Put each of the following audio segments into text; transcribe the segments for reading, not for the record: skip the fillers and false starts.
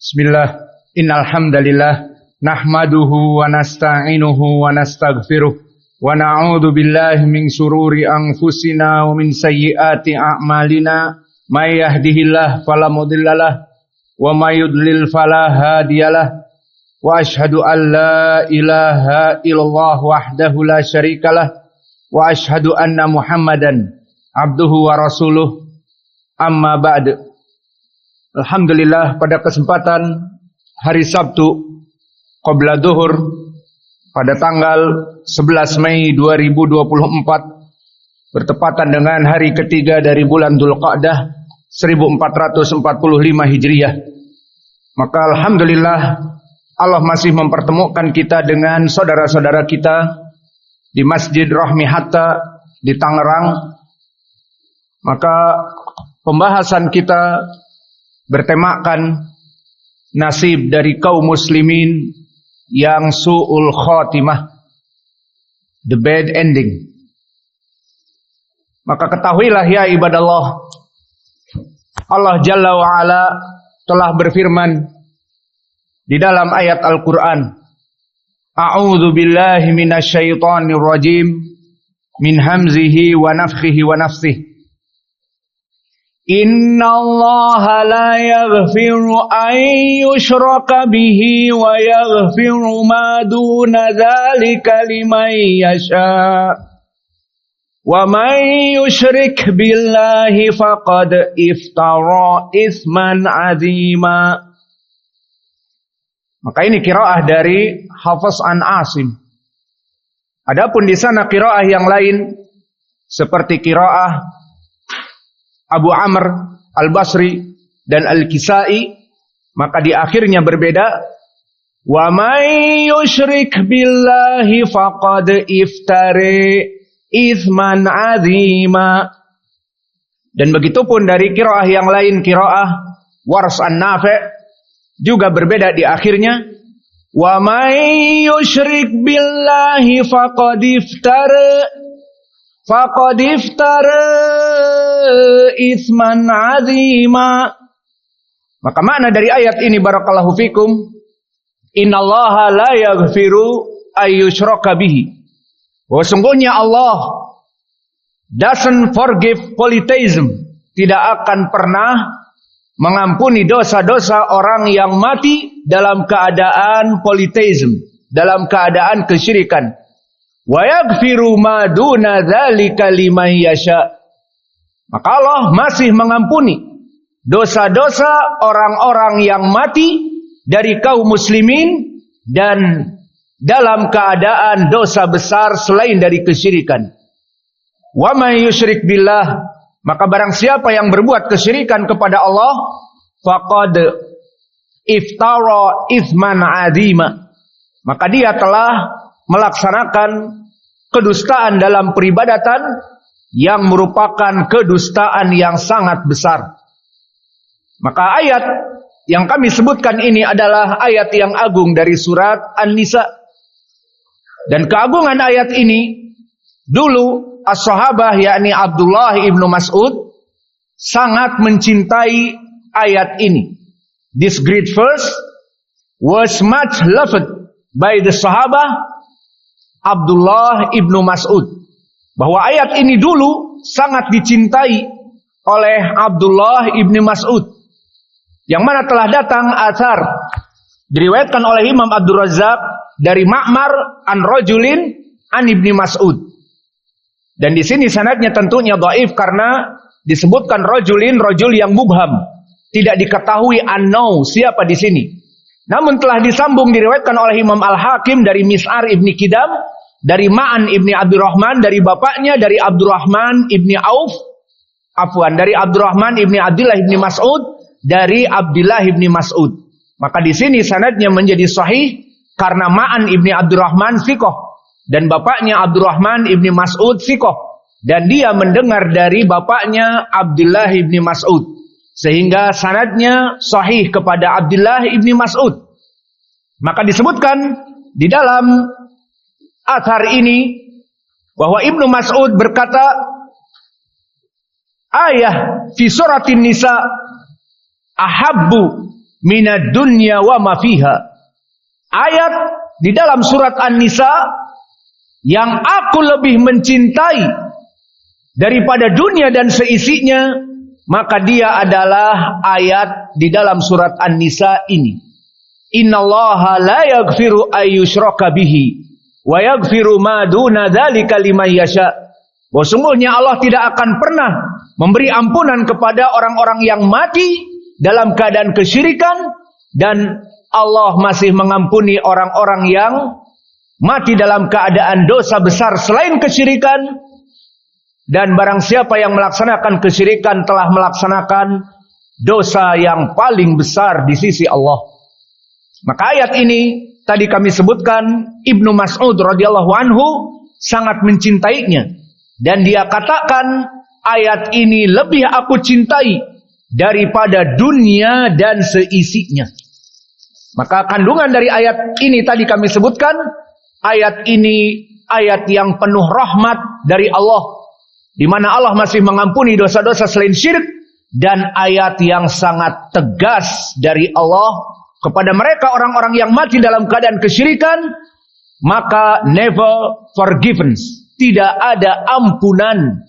Bismillah, innal hamdalillah nahmaduhu wa nasta'inuhu wa nastaghfiruh wa na'udzu billahi min syururi anfusina wa min sayyiati a'malina may yahdihillahu fala mudhillalah wa may yudlil fala hadiyalah wa asyhadu an la ilaha illallah wahdahu la syarikalah wa asyhadu anna Muhammadan abduhu wa rasuluh amma ba'd. Alhamdulillah, pada kesempatan hari Sabtu qabla duhur pada tanggal 11 Mei 2024 bertepatan dengan hari ketiga dari bulan Dzulqa'dah 1445 Hijriah. Maka alhamdulillah Allah masih mempertemukan kita dengan saudara-saudara kita di Masjid Rahmi Hatta di Tangerang. Maka pembahasan kita bertemakan nasib dari kaum muslimin yang su'ul khatimah, the bad ending. Maka ketahuilah ya ibadallah, Allah Jalla wa'ala telah berfirman di dalam ayat Al-Quran, A'udzu billahi minasyaitonir rajim min hamzihi wa nafthihi wa nafsihi. Inna Allah la yaghfiru an yushraka bihi wa yaghfiru ma duna dzalika liman yasha. Wa man yushrik billahi faqad iftara isman azima. Maka ini qiraah dari Hafiz an Asim. Adapun di sana qiraah yang lain seperti qiraah Abu Amr Al-Basri dan Al-Kisai, maka di akhirnya berbeda. Wa may yusyrik billahi faqad iftari itsman azima. Dan begitupun dari qiraah yang lain, qiraah Wars an-Nafi' juga berbeda di akhirnya. Wa may yusyrik billahi faqad iftara isman azima. Maka makna dari ayat ini barakallahu fikum, innallaha la yaghfiru ayyushraka bihi. Bahwa sungguhnya Allah doesn't forgive polytheism, tidak akan pernah mengampuni dosa-dosa orang yang mati dalam keadaan polytheism, dalam keadaan kesyirikan. Wa yaghfiru ma duna dzalika liman yasha. Maka Allah masih mengampuni dosa-dosa orang-orang yang mati dari kaum muslimin dan dalam keadaan dosa besar selain dari kesyirikan. Wa may yusyrik billah, maka barang siapa yang berbuat kesyirikan kepada Allah, faqad iftara itsman azima, maka dia telah melaksanakan kedustaan dalam peribadatan yang merupakan kedustaan yang sangat besar. Maka ayat yang kami sebutkan ini adalah ayat yang agung dari surat An-Nisa. Dan keagungan ayat ini, dulu as-sahabah yakni Abdullah ibnu Mas'ud sangat mencintai ayat ini. This great verse was much loved by the sahabah Abdullah ibnu Mas'ud. Bahwa ayat ini dulu sangat dicintai oleh Abdullah ibnu Mas'ud, yang mana telah datang athar diriwayatkan oleh Imam Abdul Razzaq dari Ma'mar an rajulin an ibnu Mas'ud. Dan di sini sanadnya tentunya dhaif karena disebutkan rajulin, rajul yang mubham, tidak diketahui unknown siapa di sini. Namun telah disambung diriwayatkan oleh Imam Al-Hakim dari Mis'ar ibni Kidam, dari Ma'an ibni Abdurrahman, dari bapaknya dari Abdurrahman ibni Auf, dari Abdurrahman ibni Abdullah ibni Mas'ud, dari Abdullah ibni Mas'ud. Maka di sini sanadnya menjadi sahih karena Ma'an ibni Abdurrahman thiqah dan bapaknya Abdurrahman ibni Mas'ud thiqah, dan dia mendengar dari bapaknya Abdullah ibni Mas'ud, sehingga sanadnya sahih kepada Abdullah ibni Mas'ud. Maka disebutkan di dalam athar ini bahwa Ibnu Mas'ud berkata, ayah fi suratin nisa ahabbu minad dunya wa ma fiha. Ayat di dalam surat An-Nisa yang aku lebih mencintai daripada dunia dan seisinya, maka dia adalah ayat di dalam surat An-Nisa ini. Innallaha la yaghfiru ayyushraka bihi wa yaghfiru ma duna dzalika liman yasha. Bahwa sungguhnya Allah tidak akan pernah memberi ampunan kepada orang-orang yang mati dalam keadaan kesyirikan, dan Allah masih mengampuni orang-orang yang mati dalam keadaan dosa besar selain kesyirikan. Dan barang siapa yang melaksanakan kesyirikan telah melaksanakan dosa yang paling besar di sisi Allah. Maka ayat ini tadi kami sebutkan Ibnu Mas'ud radhiyallahu anhu sangat mencintainya, dan dia katakan ayat ini lebih aku cintai daripada dunia dan seisinya. Maka kandungan dari ayat ini tadi kami sebutkan, ayat ini ayat yang penuh rahmat dari Allah, di mana Allah masih mengampuni dosa-dosa selain syirik, dan ayat yang sangat tegas dari Allah kepada mereka orang-orang yang mati dalam keadaan kesyirikan, maka never forgiven, tidak ada ampunan,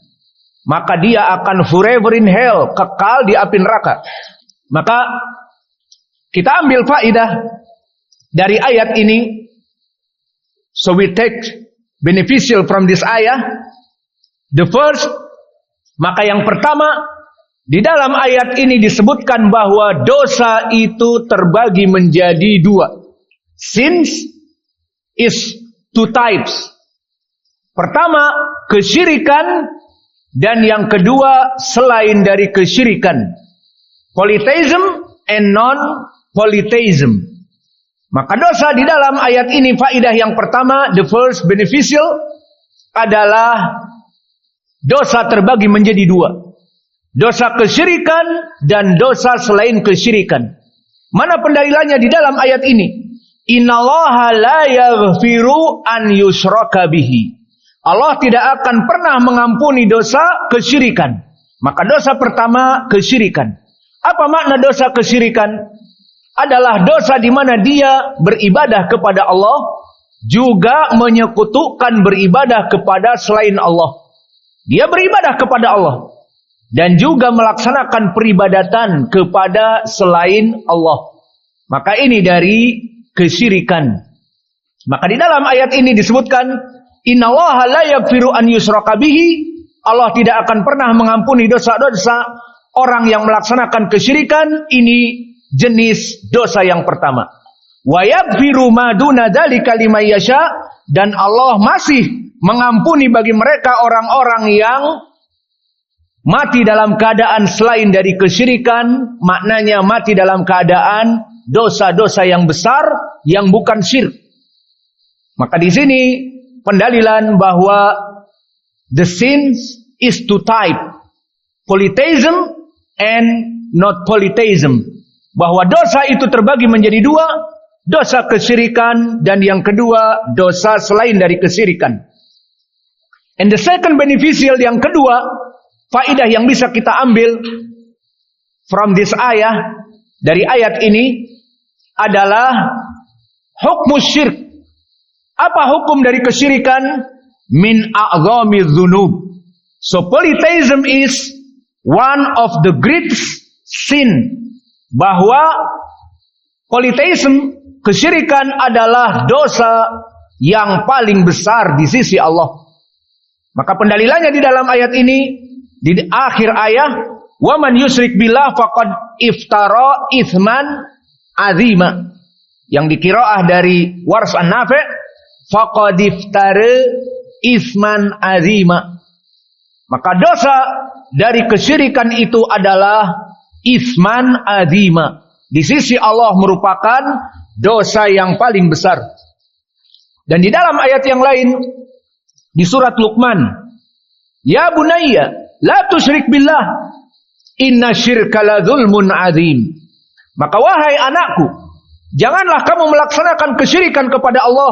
maka dia akan forever in hell, kekal di api neraka. Maka kita ambil faedah dari ayat ini, so we take beneficial from this ayah. The first, maka yang pertama, di dalam ayat ini disebutkan bahwa dosa itu terbagi menjadi dua. Sins is two types. Pertama, kesyirikan, dan yang kedua selain dari kesyirikan, polytheism and non-polytheism. Maka dosa di dalam ayat ini, faedah yang pertama, the first beneficial, adalah dosa terbagi menjadi dua. Dosa kesyirikan dan dosa selain kesyirikan. Mana pendalilannya di dalam ayat ini? Innallaha la yaghfiru an yushraka bihi. Allah tidak akan pernah mengampuni dosa kesyirikan. Maka dosa pertama, kesyirikan. Apa makna dosa kesyirikan? Adalah dosa di mana dia beribadah kepada Allah, juga menyekutukan beribadah kepada selain Allah. Dia beribadah kepada Allah dan juga melaksanakan peribadatan kepada selain Allah. Maka ini dari kesyirikan. Maka di dalam ayat ini disebutkan, innallaha la yaghfiru an yushraka bihi. Allah tidak akan pernah mengampuni dosa-dosa orang yang melaksanakan kesyirikan. Ini jenis dosa yang pertama. Wa yaghfiru ma duna dzalika liman yasha, dan Allah masih mengampuni bagi mereka orang-orang yang mati dalam keadaan selain dari kesyirikan, maknanya mati dalam keadaan dosa-dosa yang besar yang bukan syirik. Maka di sini pendalilan bahwa the sins is two type, polytheism and not polytheism. Bahwa dosa itu terbagi menjadi dua, dosa kesyirikan dan yang kedua dosa selain dari kesyirikan. And the second beneficial, yang kedua, faedah yang bisa kita ambil from this ayah, dari ayat ini, adalah hukum syirik. Apa hukum dari kesyirikan? Min a'zami dzunub. So polytheism is one of the greatest sin. Bahwa polytheism, kesyirikan adalah dosa yang paling besar di sisi Allah. Maka pendalilannya di dalam ayat ini, di akhir ayat, wa man yusyrik billah faqad iftara itsman azima. Yang dikiraah dari Wars an-Nafi', faqad iftara itsman azima. Maka dosa dari kesyirikan itu adalah itsman azima. Di sisi Allah merupakan dosa yang paling besar. Dan di dalam ayat yang lain, di surat Luqman, ya bunayya la tusyrik billah inna syirka la dzulmun azim. Maka wahai anakku, janganlah kamu melaksanakan kesyirikan kepada Allah,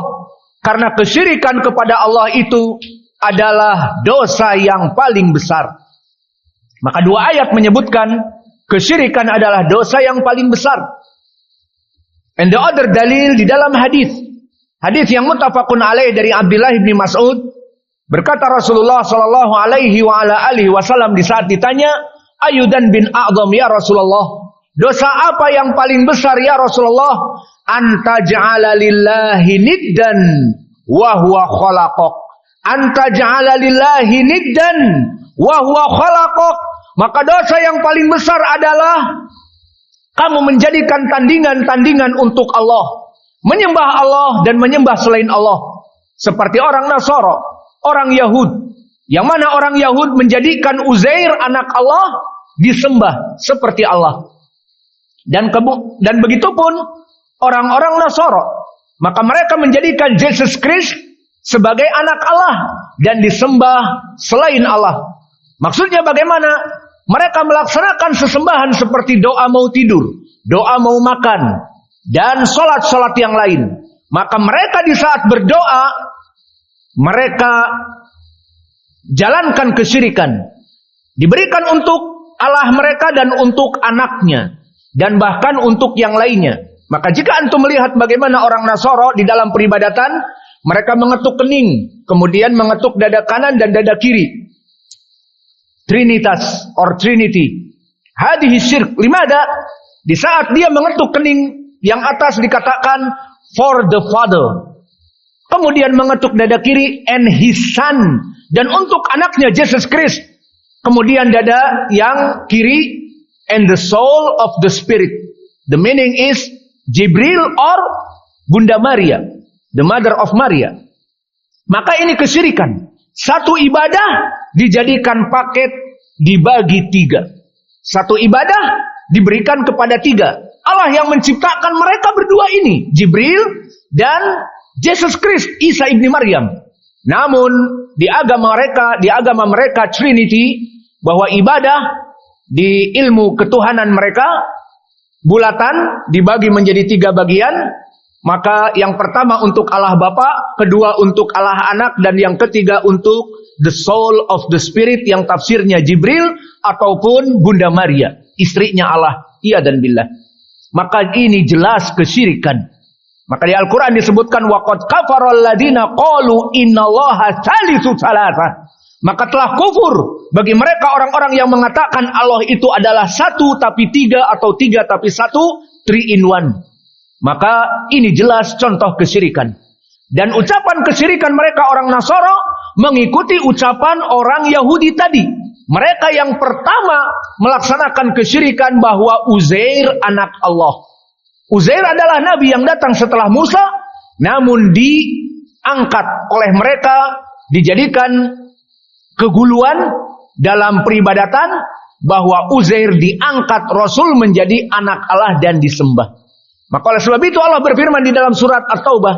karena kesyirikan kepada Allah itu adalah dosa yang paling besar. Maka dua ayat menyebutkan kesyirikan adalah dosa yang paling besar. And the other dalil di dalam hadis yang muttafaqun alaih dari Abdullah bin Mas'ud, berkata Rasulullah sallallahu alaihi wa ala alihi wasallam di saat ditanya, "Ayudan bin a'zam ya Rasulullah?" Dosa apa yang paling besar ya Rasulullah? Anta ja'ala lillahi niddan wa huwa khalaqak. Anta ja'ala lillahi niddan wa huwa khalaqak. Maka dosa yang paling besar adalah kamu menjadikan tandingan-tandingan untuk Allah, menyembah Allah dan menyembah selain Allah. Seperti orang Nasara, orang Yahud, yang mana orang Yahud menjadikan Uzair anak Allah disembah seperti Allah. Dan begitu pun orang-orang Nasara, maka mereka menjadikan Yesus Kristus sebagai anak Allah dan disembah selain Allah. Maksudnya bagaimana? Mereka melaksanakan sesembahan seperti doa mau tidur, doa mau makan, dan sholat-sholat yang lain. Maka mereka di saat berdoa, mereka jalankan kesyirikan. Diberikan untuk Allah mereka dan untuk anaknya, dan bahkan untuk yang lainnya. Maka jika antum melihat bagaimana orang Nasara di dalam peribadatan, mereka mengetuk kening, kemudian mengetuk dada kanan dan dada kiri. Trinitas or Trinity. Hadhihi syirk. Limada? Di saat dia mengetuk kening, yang atas dikatakan for the Father. Kemudian mengetuk dada kiri and his son. Dan untuk anaknya Jesus Christ. Kemudian dada yang kiri and the soul of the Spirit. The meaning is Jibril or Bunda Maria, the mother of Maria. Maka ini kesyirikan. Satu ibadah dijadikan paket dibagi tiga. Satu ibadah diberikan kepada tiga. Allah yang menciptakan mereka berdua ini, Jibril dan Jesus Christ, Isa ibni Maryam. Namun di agama mereka Trinity, bahwa ibadah di ilmu ketuhanan mereka bulatan dibagi menjadi tiga bagian. Maka yang pertama untuk Allah Bapa, kedua untuk Allah Anak, dan yang ketiga untuk the soul of the Spirit, yang tafsirnya Jibril ataupun Bunda Maria, istrinya Allah. Iya dan billah. Maka ini jelas kesyirikan. Maka di Al-Quran disebutkan waqad kafaral ladina qalu innallaha thalithu tsalatsa. Maka telah kufur bagi mereka orang-orang yang mengatakan Allah itu adalah satu tapi tiga, atau tiga tapi satu, 3 in 1. Maka ini jelas contoh kesyirikan. Dan ucapan kesyirikan mereka orang Nasara mengikuti ucapan orang Yahudi tadi. Mereka yang pertama melaksanakan kesyirikan bahwa Uzair anak Allah. Uzair adalah nabi yang datang setelah Musa, namun diangkat oleh mereka, dijadikan keguluan dalam peribadatan bahwa Uzair diangkat Rasul menjadi anak Allah dan disembah. Maka oleh sebab itu Allah berfirman di dalam surat At-Taubah,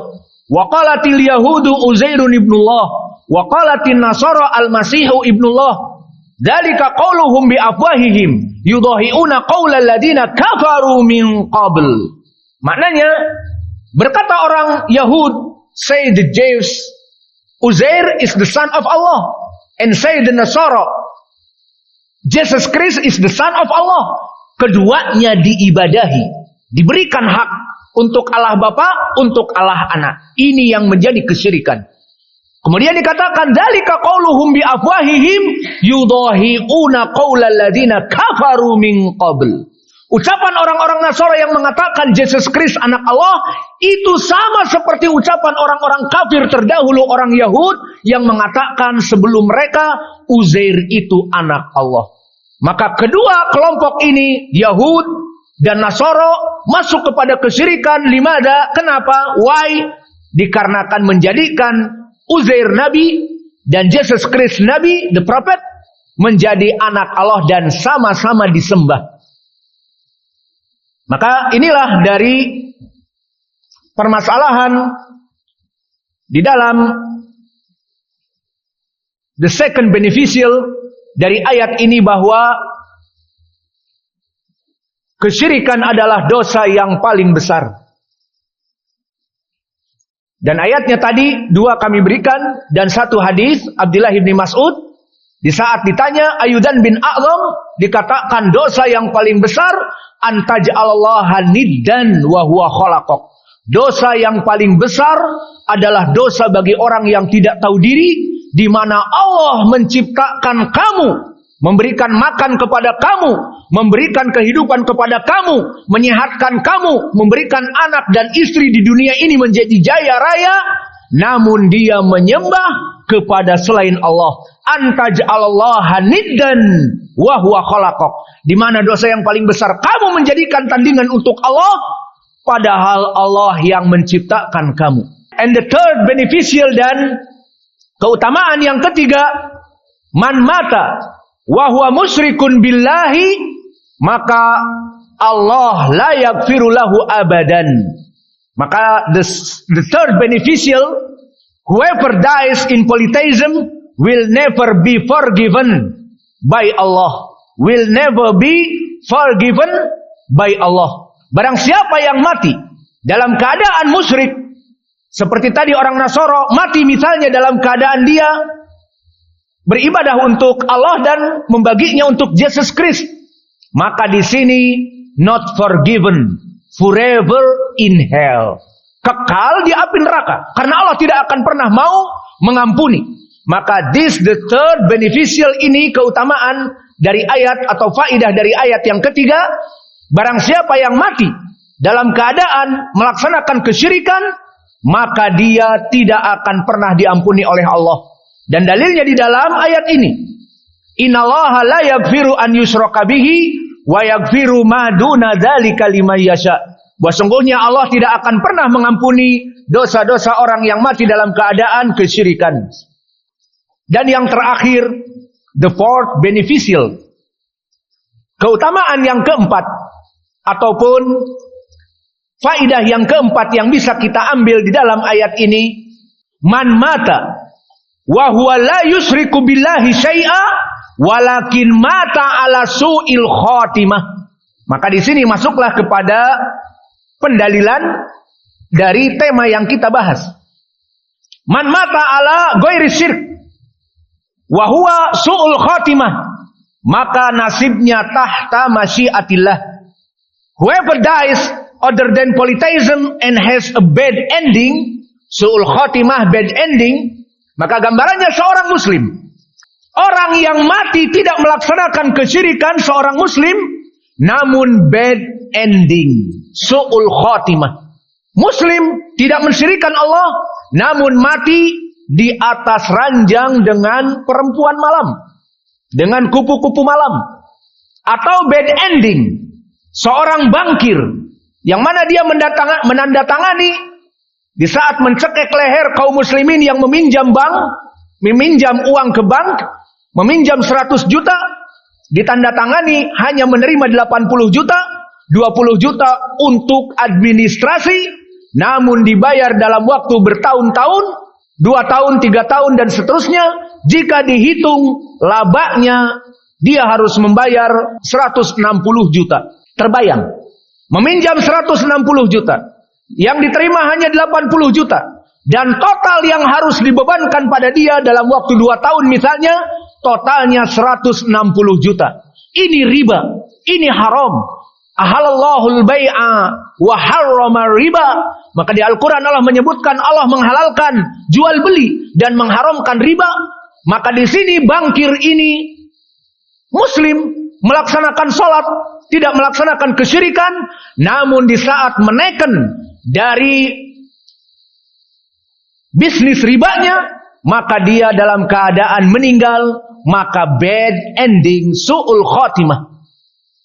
wa qalatil yahudu Uzairun ibnullah wa qalatin nasara al-masihu ibnullah dzalika qauluhum bi afwahihim yudahiuna qaulal ladina kafaru min qabl. Maknanya berkata orang Yahud, say the Jews, Uzair is the son of Allah, and say the Nasara, Jesus Christ is the son of Allah. Keduanya diibadahi, diberikan hak untuk Allah Bapa, untuk Allah Anak. Ini yang menjadi kesyirikan. Kemudian dikatakan dzalika qauluhum bi afwahihim yudahiuna qaulal ladina kafaru min qabl. Ucapan orang-orang Nasara yang mengatakan Jesus Christ anak Allah itu sama seperti ucapan orang-orang kafir terdahulu, orang Yahud yang mengatakan sebelum mereka Uzair itu anak Allah. Maka kedua kelompok ini, Yahud dan Nasara, masuk kepada kesyirikan. Limada? Kenapa? Why? Dikarenakan menjadikan Uzair nabi dan Jesus Christ nabi, the prophet, menjadi anak Allah dan sama-sama disembah. Maka inilah dari permasalahan di dalam the second beneficial dari ayat ini, bahwa kesyirikan adalah dosa yang paling besar. Dan ayatnya tadi 2 kami berikan, dan 1 hadis Abdullah bin Mas'ud Di saat ditanya ayudan bin a'zam, dikatakan dosa yang paling besar antaj'alallaha niddan wa huwa khalaqak. Dosa yang paling besar adalah dosa bagi orang yang tidak tahu diri, di mana Allah menciptakan kamu, memberikan makan kepada kamu, memberikan kehidupan kepada kamu, menyehatkan kamu, memberikan anak dan istri di dunia ini menjadi jaya raya, namun dia menyembah kepada selain Allah. Antaj'alallaha niddan wa huwa khalaqak. Di mana dosa yang paling besar, kamu menjadikan tandingan untuk Allah, padahal Allah yang menciptakan kamu. And the third beneficial dan keutamaan yang ketiga, man mata wa huwa musyrikun billahi, maka Allah la yaghfiru lahu abadan. Maka the third beneficial, whoever dies in polytheism will never be forgiven by Allah. Will never be forgiven by Allah. Barang siapa yang mati dalam keadaan musyrik, seperti tadi orang Nasoro mati misalnya dalam keadaan dia beribadah untuk Allah dan membaginya untuk Jesus Christ, maka di sini not forgiven, forever in hell, kekal di api neraka, karena Allah tidak akan pernah mau mengampuni. Maka this the third beneficial, ini keutamaan dari ayat atau faidah dari ayat yang ketiga. Barang siapa yang mati dalam keadaan melaksanakan kesyirikan, maka dia tidak akan pernah diampuni oleh Allah. Dan dalilnya di dalam ayat ini, innallaha la yaghfiru an yushraka bihi wa yaghfiru ma duna dzalika liman yasha. Bahwa sungguhnya Allah tidak akan pernah mengampuni dosa-dosa orang yang mati dalam keadaan kesyirikan. Dan yang terakhir, the fourth beneficial, keutamaan yang keempat ataupun faidah yang keempat yang bisa kita ambil di dalam ayat ini, man mata wa huwa la yusyriku billahi syai'a walakin mata ala su'il khatimah. Maka di sini masuklah kepada pendalilan dari tema yang kita bahas. Man mata ala ghairi syirk wa huwa su'ul khatimah, maka nasibnya tahta masyiatillah. Whoever dies other than polytheism and has a bad ending, su'ul khatimah, bad ending, maka gambarannya seorang muslim, orang yang mati tidak melaksanakan kesyirikan, seorang muslim, namun bad ending, su'ul khatimah. Muslim tidak mensyirikan Allah, namun mati di atas ranjang dengan perempuan malam, dengan kupu-kupu malam. Atau bad ending, seorang bankir yang mana dia menandatangani di saat mencekek leher kaum muslimin yang meminjam uang ke bank, meminjam 100 juta, ditandatangani hanya menerima 80 juta, 20 juta untuk administrasi, namun dibayar dalam waktu bertahun-tahun, 2 tahun, 3 tahun dan seterusnya. Jika dihitung labanya, dia harus membayar 160 juta. Terbayang, meminjam 160 juta, yang diterima hanya 80 juta, dan total yang harus dibebankan pada dia dalam waktu 2 tahun misalnya, totalnya 160 juta. Ini riba, ini haram. Ahalallahul bai'a wa harrama riba. Maka di Al-Quran Allah menyebutkan, Allah menghalalkan jual beli dan mengharamkan riba. Maka di sini bankir ini muslim, melaksanakan sholat, tidak melaksanakan kesyirikan, namun di saat menekan dari bisnis ribanya, maka dia dalam keadaan meninggal, maka bad ending, su'ul khatimah.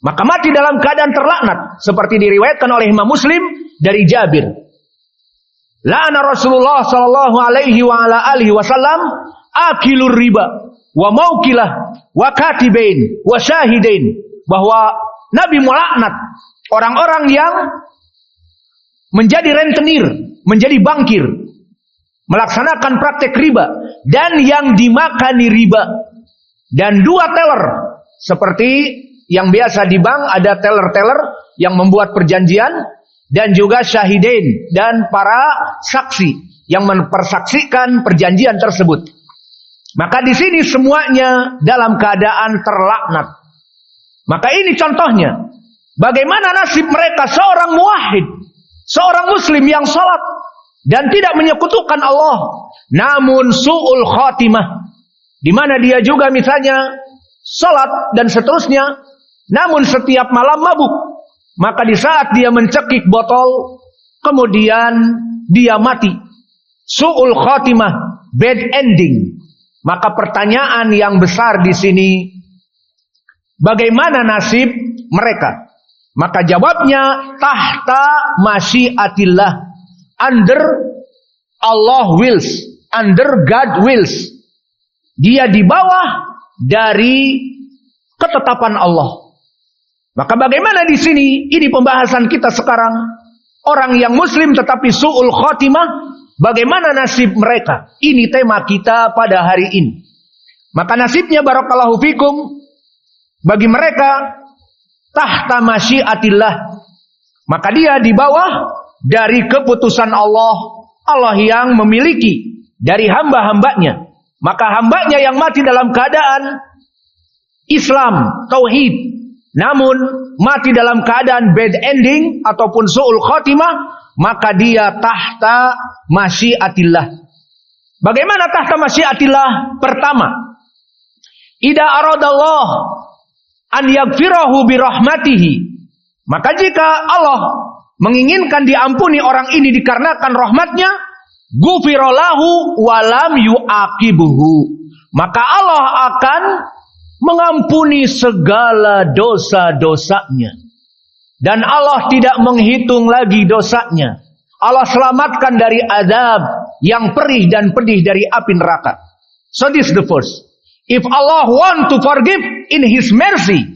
Maka mati dalam keadaan terlaknat, seperti diriwayatkan oleh Imam Muslim dari Jabir. La'ana Rasulullah sallallahu alaihi wa ala alihi wasallam akilur riba wa maukilah wa katibain wa syahidain, bahwa Nabi melaknat orang-orang yang menjadi rentenir, menjadi bankir, melaksanakan praktek riba, dan yang dimakani riba, dan 2 teller, seperti yang biasa di bank ada teller-teller yang membuat perjanjian, dan juga syahidain, dan para saksi yang mempersaksikan perjanjian tersebut. Maka di sini semuanya dalam keadaan terlaknat. Maka ini contohnya. Bagaimana nasib mereka seorang muwahhid, seorang muslim yang salat dan tidak menyekutukan Allah, namun su'ul khatimah, di mana dia juga misalnya salat dan seterusnya, namun setiap malam mabuk. Maka di saat dia mencekik botol, kemudian dia mati. Su'ul khatimah, bad ending. Maka pertanyaan yang besar di sini, bagaimana nasib mereka? Maka jawabnya tahta masyiatillah, under Allah wills, under God wills. Dia di bawah dari ketetapan Allah. Maka bagaimana di sini? Ini pembahasan kita sekarang. Orang yang muslim tetapi su'ul khatimah, bagaimana nasib mereka? Ini tema kita pada hari ini. Maka nasibnya barakallahu fikum, bagi mereka tahta masyiatillah, maka dia di bawah dari keputusan Allah. Allah yang memiliki dari hamba-hambanya. Maka hambanya yang mati dalam keadaan Islam, tauhid, namun mati dalam keadaan bad ending ataupun su'ul khatimah, maka dia tahta masyiatillah. Bagaimana tahta masyiatillah? Pertama, idza aradallah an yaghfirahu birahmatihi, maka jika Allah menginginkan diampuni orang ini dikarenakan rahmatnya, ghufiralahu walam yu'aqibuhu, maka Allah akan mengampuni segala dosa-dosanya. Dan Allah tidak menghitung lagi dosanya. Allah selamatkan dari azab yang perih dan pedih dari api neraka. So this is the first. If Allah want to forgive in His mercy,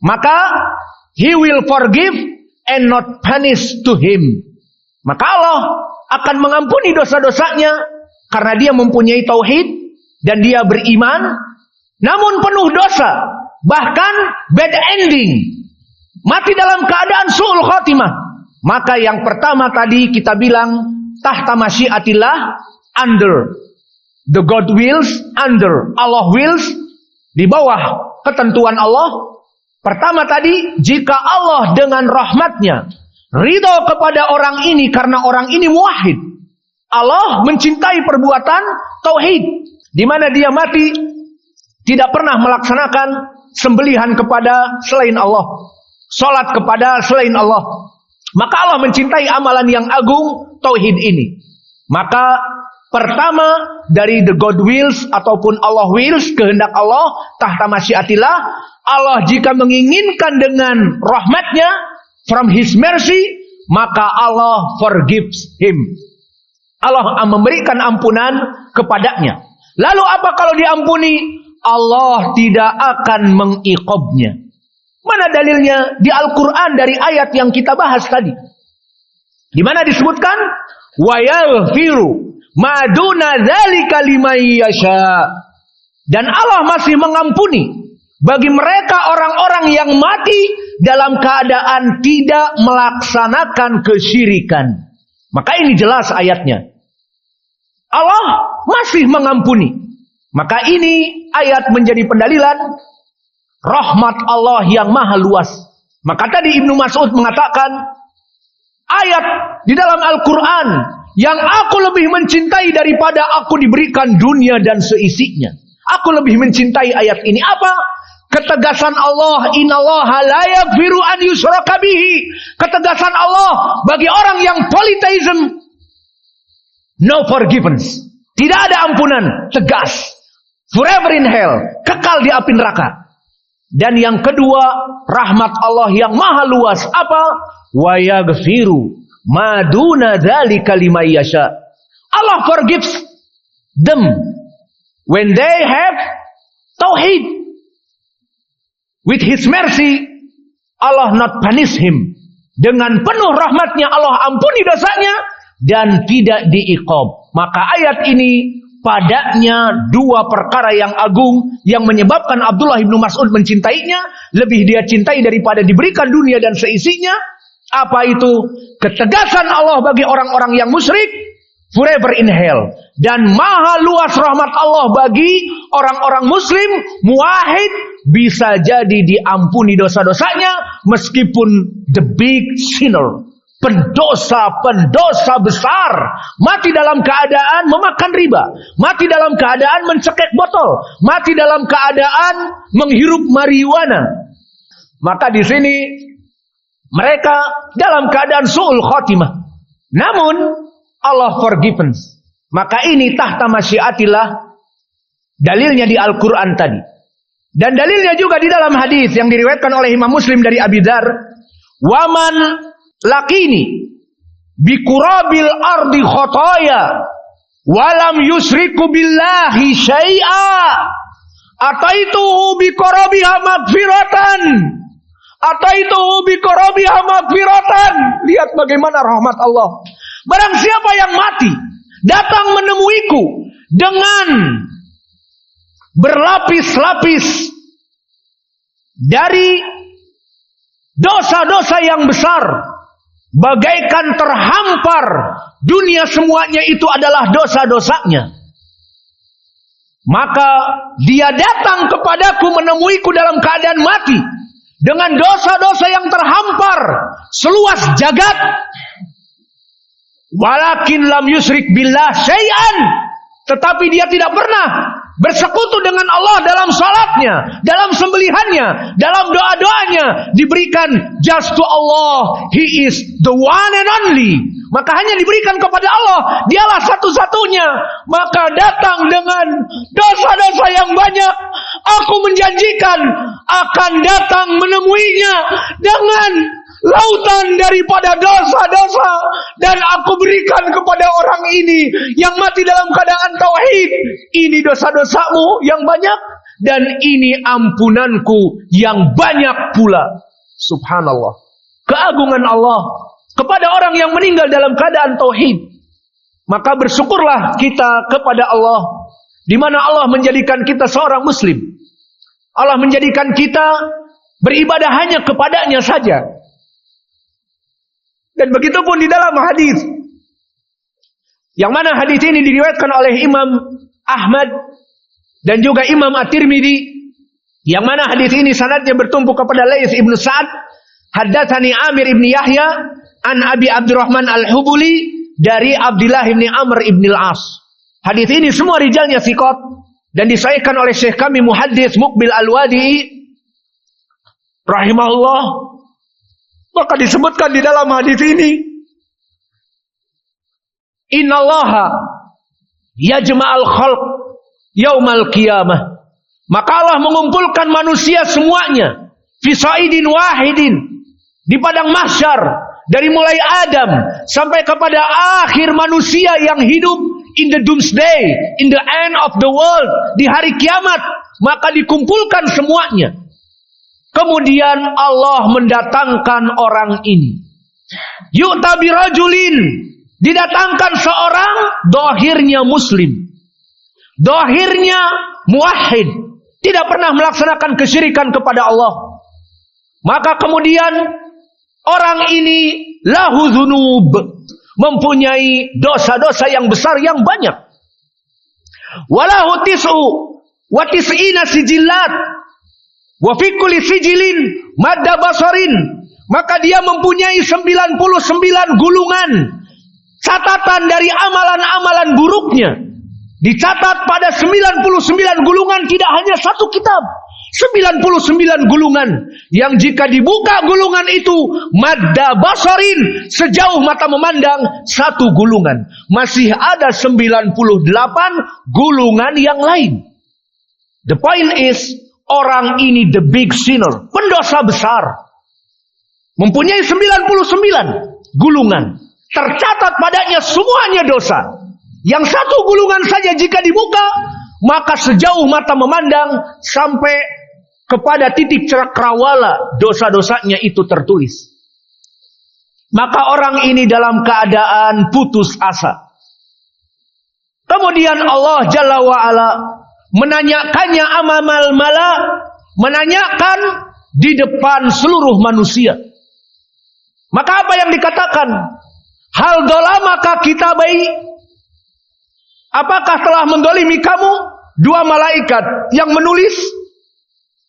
maka He will forgive and not punish to him. Maka Allah akan mengampuni dosa-dosanya karena dia mempunyai tauhid dan dia beriman, namun penuh dosa, bahkan bad ending. Mati dalam keadaan su'ul khatimah. Maka yang pertama tadi kita bilang tahta masyiatillah, under the God wills, under Allah wills, di bawah ketentuan Allah. Pertama tadi, jika Allah dengan rahmatnya ridho kepada orang ini karena orang ini muwahhid, Allah mencintai perbuatan tauhid, di mana dia mati tidak pernah melaksanakan sembelihan kepada selain Allah, salat kepada selain Allah. Maka Allah mencintai amalan yang agung, tauhid ini. Maka pertama dari the God wills ataupun Allah wills, kehendak Allah, tahta masyiatillah, Allah jika menginginkan dengan rahmatnya, from His mercy, maka Allah forgives him. Allah memberikan ampunan kepadanya. Lalu apa kalau diampuni? Allah tidak akan mengiqabnya. Mana dalilnya? Di Al-Quran dari ayat yang kita bahas tadi. Di mana disebutkan wa yaghfiru ma duna dzalika liman yasha. Dan Allah masih mengampuni bagi mereka orang-orang yang mati dalam keadaan tidak melaksanakan kesyirikan. Maka ini jelas ayatnya. Allah masih mengampuni. Maka ini ayat menjadi pendalilan rahmat Allah yang maha luas. Maka tadi Ibnu Mas'ud mengatakan, ayat di dalam Al-Quran yang aku lebih mencintai daripada aku diberikan dunia dan seisinya. Aku lebih mencintai ayat ini. Apa? Ketegasan Allah, innallaha la yaghfiru an yushraka bihi. Ketegasan Allah bagi orang yang polytheism, no forgiveness. Tidak ada ampunan, tegas. Forever in hell, kekal di api neraka. Dan yang kedua, rahmat Allah yang maha luas. Apa? Wa yaghfiru ma duna dzalika liman yasha. Allah forgives them when they have tauhid. With His mercy, Allah not punish him. Dengan penuh rahmatnya Allah ampuni dosanya dan tidak diiqab. Maka ayat ini padanya dua perkara yang agung yang menyebabkan Abdullah ibnu Mas'ud mencintainya, lebih dia cintai daripada diberikan dunia dan seisinya. Apa itu? Ketegasan Allah bagi orang-orang yang musyrik, forever in hell. Dan maha luas rahmat Allah bagi orang-orang muslim muwahhid, bisa jadi diampuni dosa-dosanya meskipun the big sinner, pendosa besar, mati dalam keadaan memakan riba, mati dalam keadaan mencekek botol, mati dalam keadaan menghirup marijuana. Maka di sini mereka dalam keadaan su'ul khotimah. Namun Allah forgiven. Maka ini tahta masyiatillah, dalilnya di Al-Quran tadi. Dan dalilnya juga di dalam hadis yang diriwayatkan oleh Imam Muslim dari Abi Dzar, "Waman lakini bikurabil ardi khotoya walam yusriku billahi syai'a ataituhu bikurabiha magfiratan ataituhu bikurabiha magfiratan." Lihat bagaimana rahmat Allah. Barang siapa yang mati datang menemuiku dengan berlapis-lapis dari dosa-dosa yang besar, bagaikan terhampar dunia semuanya itu adalah dosa-dosanya, maka dia datang kepadaku menemuiku dalam keadaan mati dengan dosa-dosa yang terhampar seluas jagat, walakin lam yusrik billah syai'an, tetapi dia tidak pernah bersekutu dengan Allah dalam salatnya, dalam sembelihannya, dalam doa-doanya, diberikan just to Allah, He is the one and only, maka hanya diberikan kepada Allah, dialah satu-satunya. Maka datang dengan dosa-dosa yang banyak, aku menjanjikan akan datang menemuinya dengan lautan daripada dosa-dosa, dan aku berikan kepada orang ini yang mati dalam keadaan tauhid, ini dosa-dosamu yang banyak dan ini ampunanku yang banyak pula. Subhanallah, keagungan Allah kepada orang yang meninggal dalam keadaan tauhid. Maka bersyukurlah kita kepada Allah, di mana Allah menjadikan kita seorang muslim. Allah menjadikan kita beribadah hanya kepadanya saja. Dan begitu pun di dalam hadis, yang mana hadis ini diriwayatkan oleh Imam Ahmad dan juga Imam At-Tirmidzi, yang mana hadis ini sanadnya bertumpu kepada Laits ibnu Sa'ad, haddatsani Amir ibni Yahya an Abi Abdurrahman al-Hubuli dari Abdullah ibni Amr ibni al-As. Hadis ini semua rijalnya thiqat dan disahihkan oleh Syekh kami Muhaddits Muqbil Al-Wadi'i rahimahullah. Maka disebutkan di dalam hadis ini, innallaha yajma'al khalq yaumal qiyamah. Maka Allah mengumpulkan manusia semuanya fi sa'idin wahidin, di padang mahsyar, dari mulai Adam sampai kepada akhir manusia yang hidup in the doomsday, in the end of the world, di hari kiamat. Maka dikumpulkan semuanya. Kemudian Allah mendatangkan orang ini. Yu'ta birajulin, didatangkan seorang dohirnya muslim, dohirnya muwahhid, tidak pernah melaksanakan kesyirikan kepada Allah. Maka kemudian orang ini lahu dzunub, mempunyai dosa-dosa yang besar yang banyak. Walahu tis'u wa tis'ina sijillat wa fi kulli sijilin madda basarin, maka dia mempunyai 99 gulungan catatan dari amalan-amalan buruknya. Dicatat pada 99 gulungan, tidak hanya satu kitab, 99 gulungan yang jika dibuka gulungan itu madda basarin, sejauh mata memandang satu gulungan, masih ada 98 gulungan yang lain. The point is, orang ini the big sinner, pendosa besar, mempunyai 99 gulungan, tercatat padanya semuanya dosa. Yang satu gulungan saja jika dibuka, maka sejauh mata memandang sampai kepada titik cakrawala dosa-dosanya itu tertulis. Maka orang ini dalam keadaan putus asa. Kemudian Allah Jalla wa'ala menanyakannya amamal mala, menanyakan di depan seluruh manusia. Maka apa yang dikatakan? Hal dolamaka kitabai, Apakah telah mendolimi kamu dua malaikat yang menulis?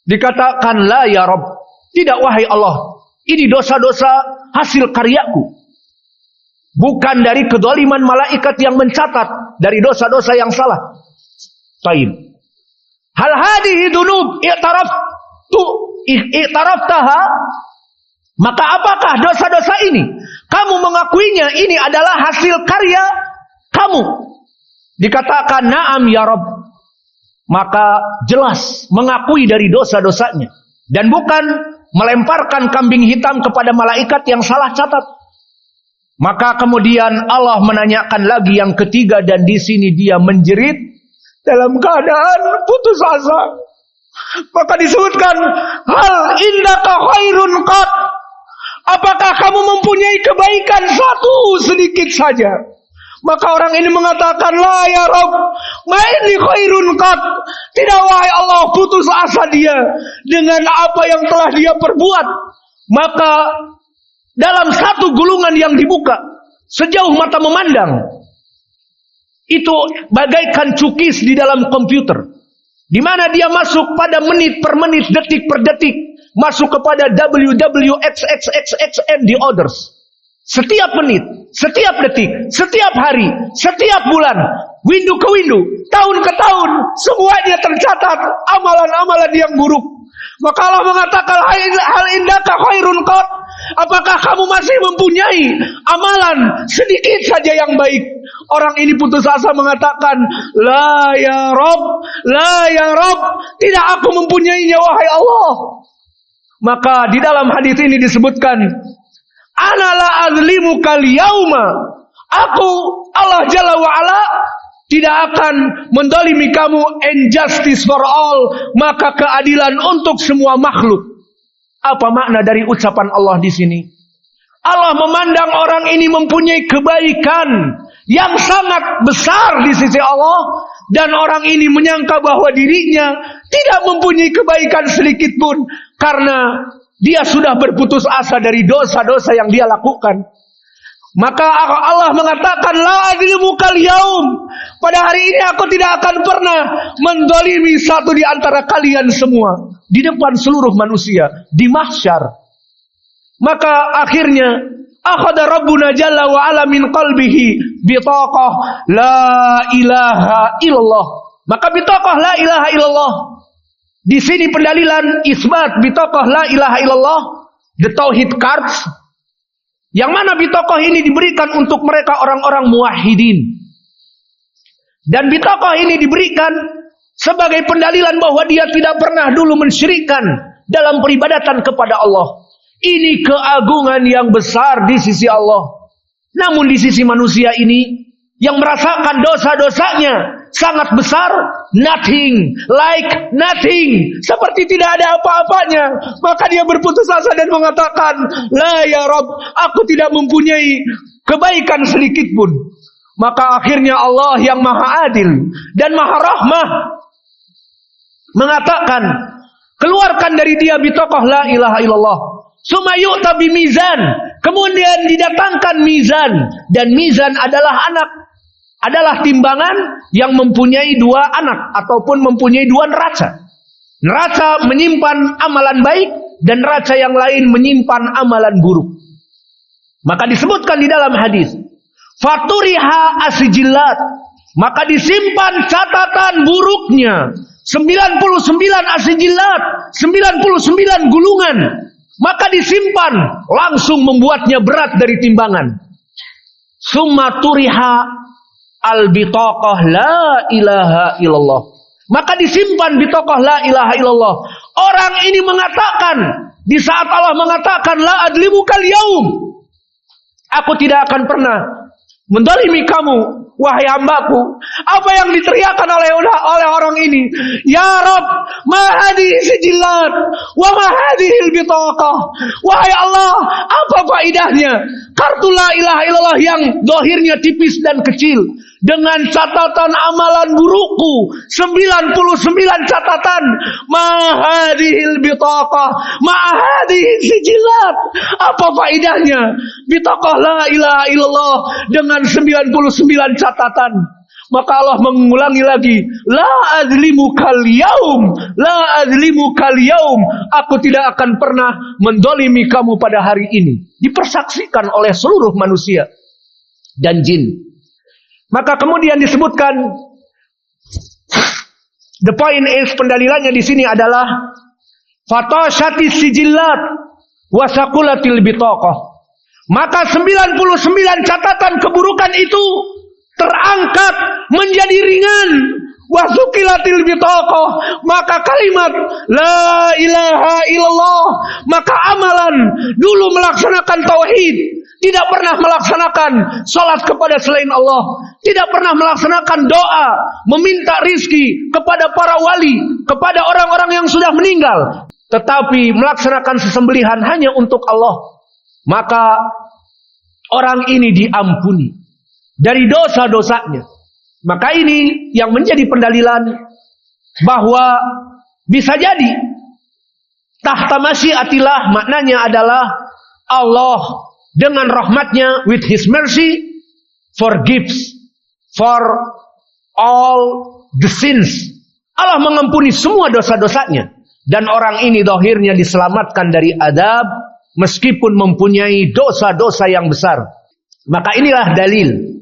Dikatakan, la ya Rabb, tidak wahai Allah, ini dosa-dosa hasil karyaku, bukan dari kedoliman malaikat yang mencatat dari dosa-dosa yang salah. Taib. Hal hadihi dunub i'taraftaha, maka apakah dosa-dosa ini kamu mengakuinya ini adalah hasil karya kamu? Dikatakan, na'am ya Rabb. Maka jelas mengakui dari dosa-dosanya, dan bukan melemparkan kambing hitam kepada malaikat yang salah catat. Maka kemudian Allah menanyakan lagi yang ketiga, dan di sini dia menjerit dalam keadaan putus asa. Maka disebutkan, hal indaka khairun qad, apakah kamu mempunyai kebaikan satu sedikit saja? Maka orang ini mengatakan, la ya Rabb, ma inni khairun qad, tidak wahai Allah, putus asa dia dengan apa yang telah dia perbuat. Maka dalam satu gulungan yang dibuka sejauh mata memandang, itu bagaikan cukis di dalam komputer, di mana dia masuk pada menit per menit, detik per detik, masuk kepada WWXXXXN di orders. Setiap menit, setiap detik, setiap hari, setiap bulan, windu ke windu, tahun ke tahun, semuanya tercatat amalan-amalan yang buruk. Maka Allah mengatakan, hal indaka khairun qad, apakah kamu masih mempunyai amalan sedikit saja yang baik? Orang ini putus asa mengatakan, la ya Rabb, la ya Rabb, tidak aku mempunyainya wahai Allah. Maka di dalam hadis ini disebutkan, ana la azlimuka al-yauma, aku Allah Jalla wa Ala tidak akan mendolimi kamu, and justice for all, maka keadilan untuk semua makhluk. Apa makna dari ucapan Allah di sini? Allah memandang orang ini mempunyai kebaikan yang sangat besar di sisi Allah, dan orang ini menyangka bahwa dirinya tidak mempunyai kebaikan sedikit pun karena dia sudah berputus asa dari dosa-dosa yang dia lakukan. Maka Allah mengatakan, la adlimukal yaum, pada hari ini aku tidak akan pernah mendolimi satu di antara kalian semua di depan seluruh manusia di mahsyar. Maka akhirnya akhadha Rabbuna Jalla wa Ala min qalbihi bitaqah la ilaha illallah. Maka bitaqah la ilaha illallah, di sini pendalilan isbat bitaqah la ilaha illallah, the tauhid cards, yang mana bitaqah ini diberikan untuk mereka orang-orang muwahhidin. Dan bitaqah ini diberikan sebagai pendalilan bahwa dia tidak pernah dulu mensyirikkan dalam peribadatan kepada Allah. Ini keagungan yang besar di sisi Allah. Namun di sisi manusia ini yang merasakan dosa-dosanya sangat besar, nothing, like nothing, seperti tidak ada apa-apanya, maka dia berputus asa dan mengatakan, la ya Rabb, aku tidak mempunyai kebaikan sedikit pun. Maka akhirnya Allah yang maha adil dan maha rahmah mengatakan, keluarkan dari dia bitaqah la ilaha illallah, summa yu'ta bimizan, kemudian didatangkan mizan, dan mizan adalah timbangan yang mempunyai dua anak ataupun mempunyai dua neraca. Neraca menyimpan amalan baik dan neraca yang lain menyimpan amalan buruk. Maka disebutkan di dalam hadis, faturiha asijillat, maka disimpan catatan buruknya 99 asijillat, 99 gulungan, maka disimpan, langsung membuatnya berat dari timbangan. Summa turiha al-bitaqah la ilaha illallah, maka disimpan bitaqah la ilaha illallah. Orang ini mengatakan, di saat Allah mengatakan la adlimukal yaum, aku tidak akan pernah mendolimi kamu wahai hambaku. Apa yang diteriakan oleh orang ini? Ya Rabb, ma hadhihi sijillat wa ma hadhihi bitaqah. Wahai Allah, apa faedahnya kartu la ilaha illallah yang dohirnya tipis dan kecil dengan catatan amalan burukku 99 catatan. Ma hadhihi bitaqah ma hadhihi sijillat. Apa faedahnya bitaqah la ilaha illallah dengan 99 catatan? Maka Allah mengulangi lagi, la azlimukal yaum, la azlimukal yaum. Aku tidak akan pernah mendolimi kamu pada hari ini. Dipersaksikan oleh seluruh manusia dan jin. Maka kemudian disebutkan, the point is, pendalilannya di sini adalah fatashati sijillat wasakulatil bitaqah. Maka 99 catatan keburukan itu terangkat menjadi ringan. Wasukilatil bitaqah. Maka kalimat la ilaha illallah, maka amalan dulu melaksanakan tauhid, tidak pernah melaksanakan salat kepada selain Allah, tidak pernah melaksanakan doa meminta rizki kepada para wali, kepada orang-orang yang sudah meninggal, tetapi melaksanakan sesembelihan hanya untuk Allah, maka orang ini diampuni dari dosa-dosanya. Maka ini yang menjadi pendalilan bahwa bisa jadi tahta masyiatillah maknanya adalah Allah dengan rahmatnya, with his mercy, forgives for all the sins. Allah mengampuni semua dosa-dosanya. Dan orang ini dohirnya diselamatkan dari adab meskipun mempunyai dosa-dosa yang besar. Maka inilah dalil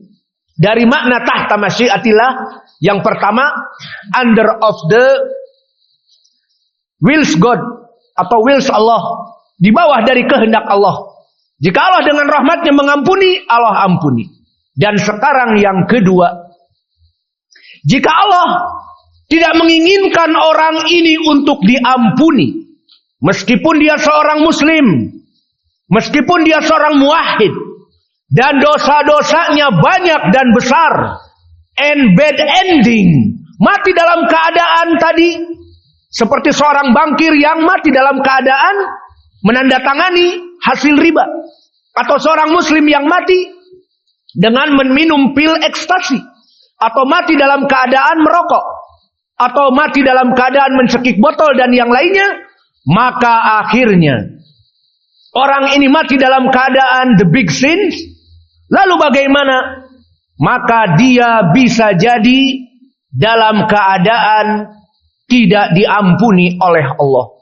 dari makna tahta masyiatillah. Yang pertama, under of the wills God, atau wills Allah, di bawah dari kehendak Allah. Jika Allah dengan rahmatnya mengampuni, Allah ampuni. Dan sekarang yang kedua, jika Allah tidak menginginkan orang ini untuk diampuni, meskipun dia seorang muslim, meskipun dia seorang muwahhid, dan dosa-dosanya banyak dan besar, and bad ending, mati dalam keadaan tadi seperti seorang bankir yang mati dalam keadaan menandatangani hasil riba, atau seorang muslim yang mati dengan meminum pil ekstasi, atau mati dalam keadaan merokok, atau mati dalam keadaan mencekik botol dan yang lainnya, maka akhirnya orang ini mati dalam keadaan the big sins. Lalu bagaimana? Maka dia bisa jadi dalam keadaan tidak diampuni oleh Allah.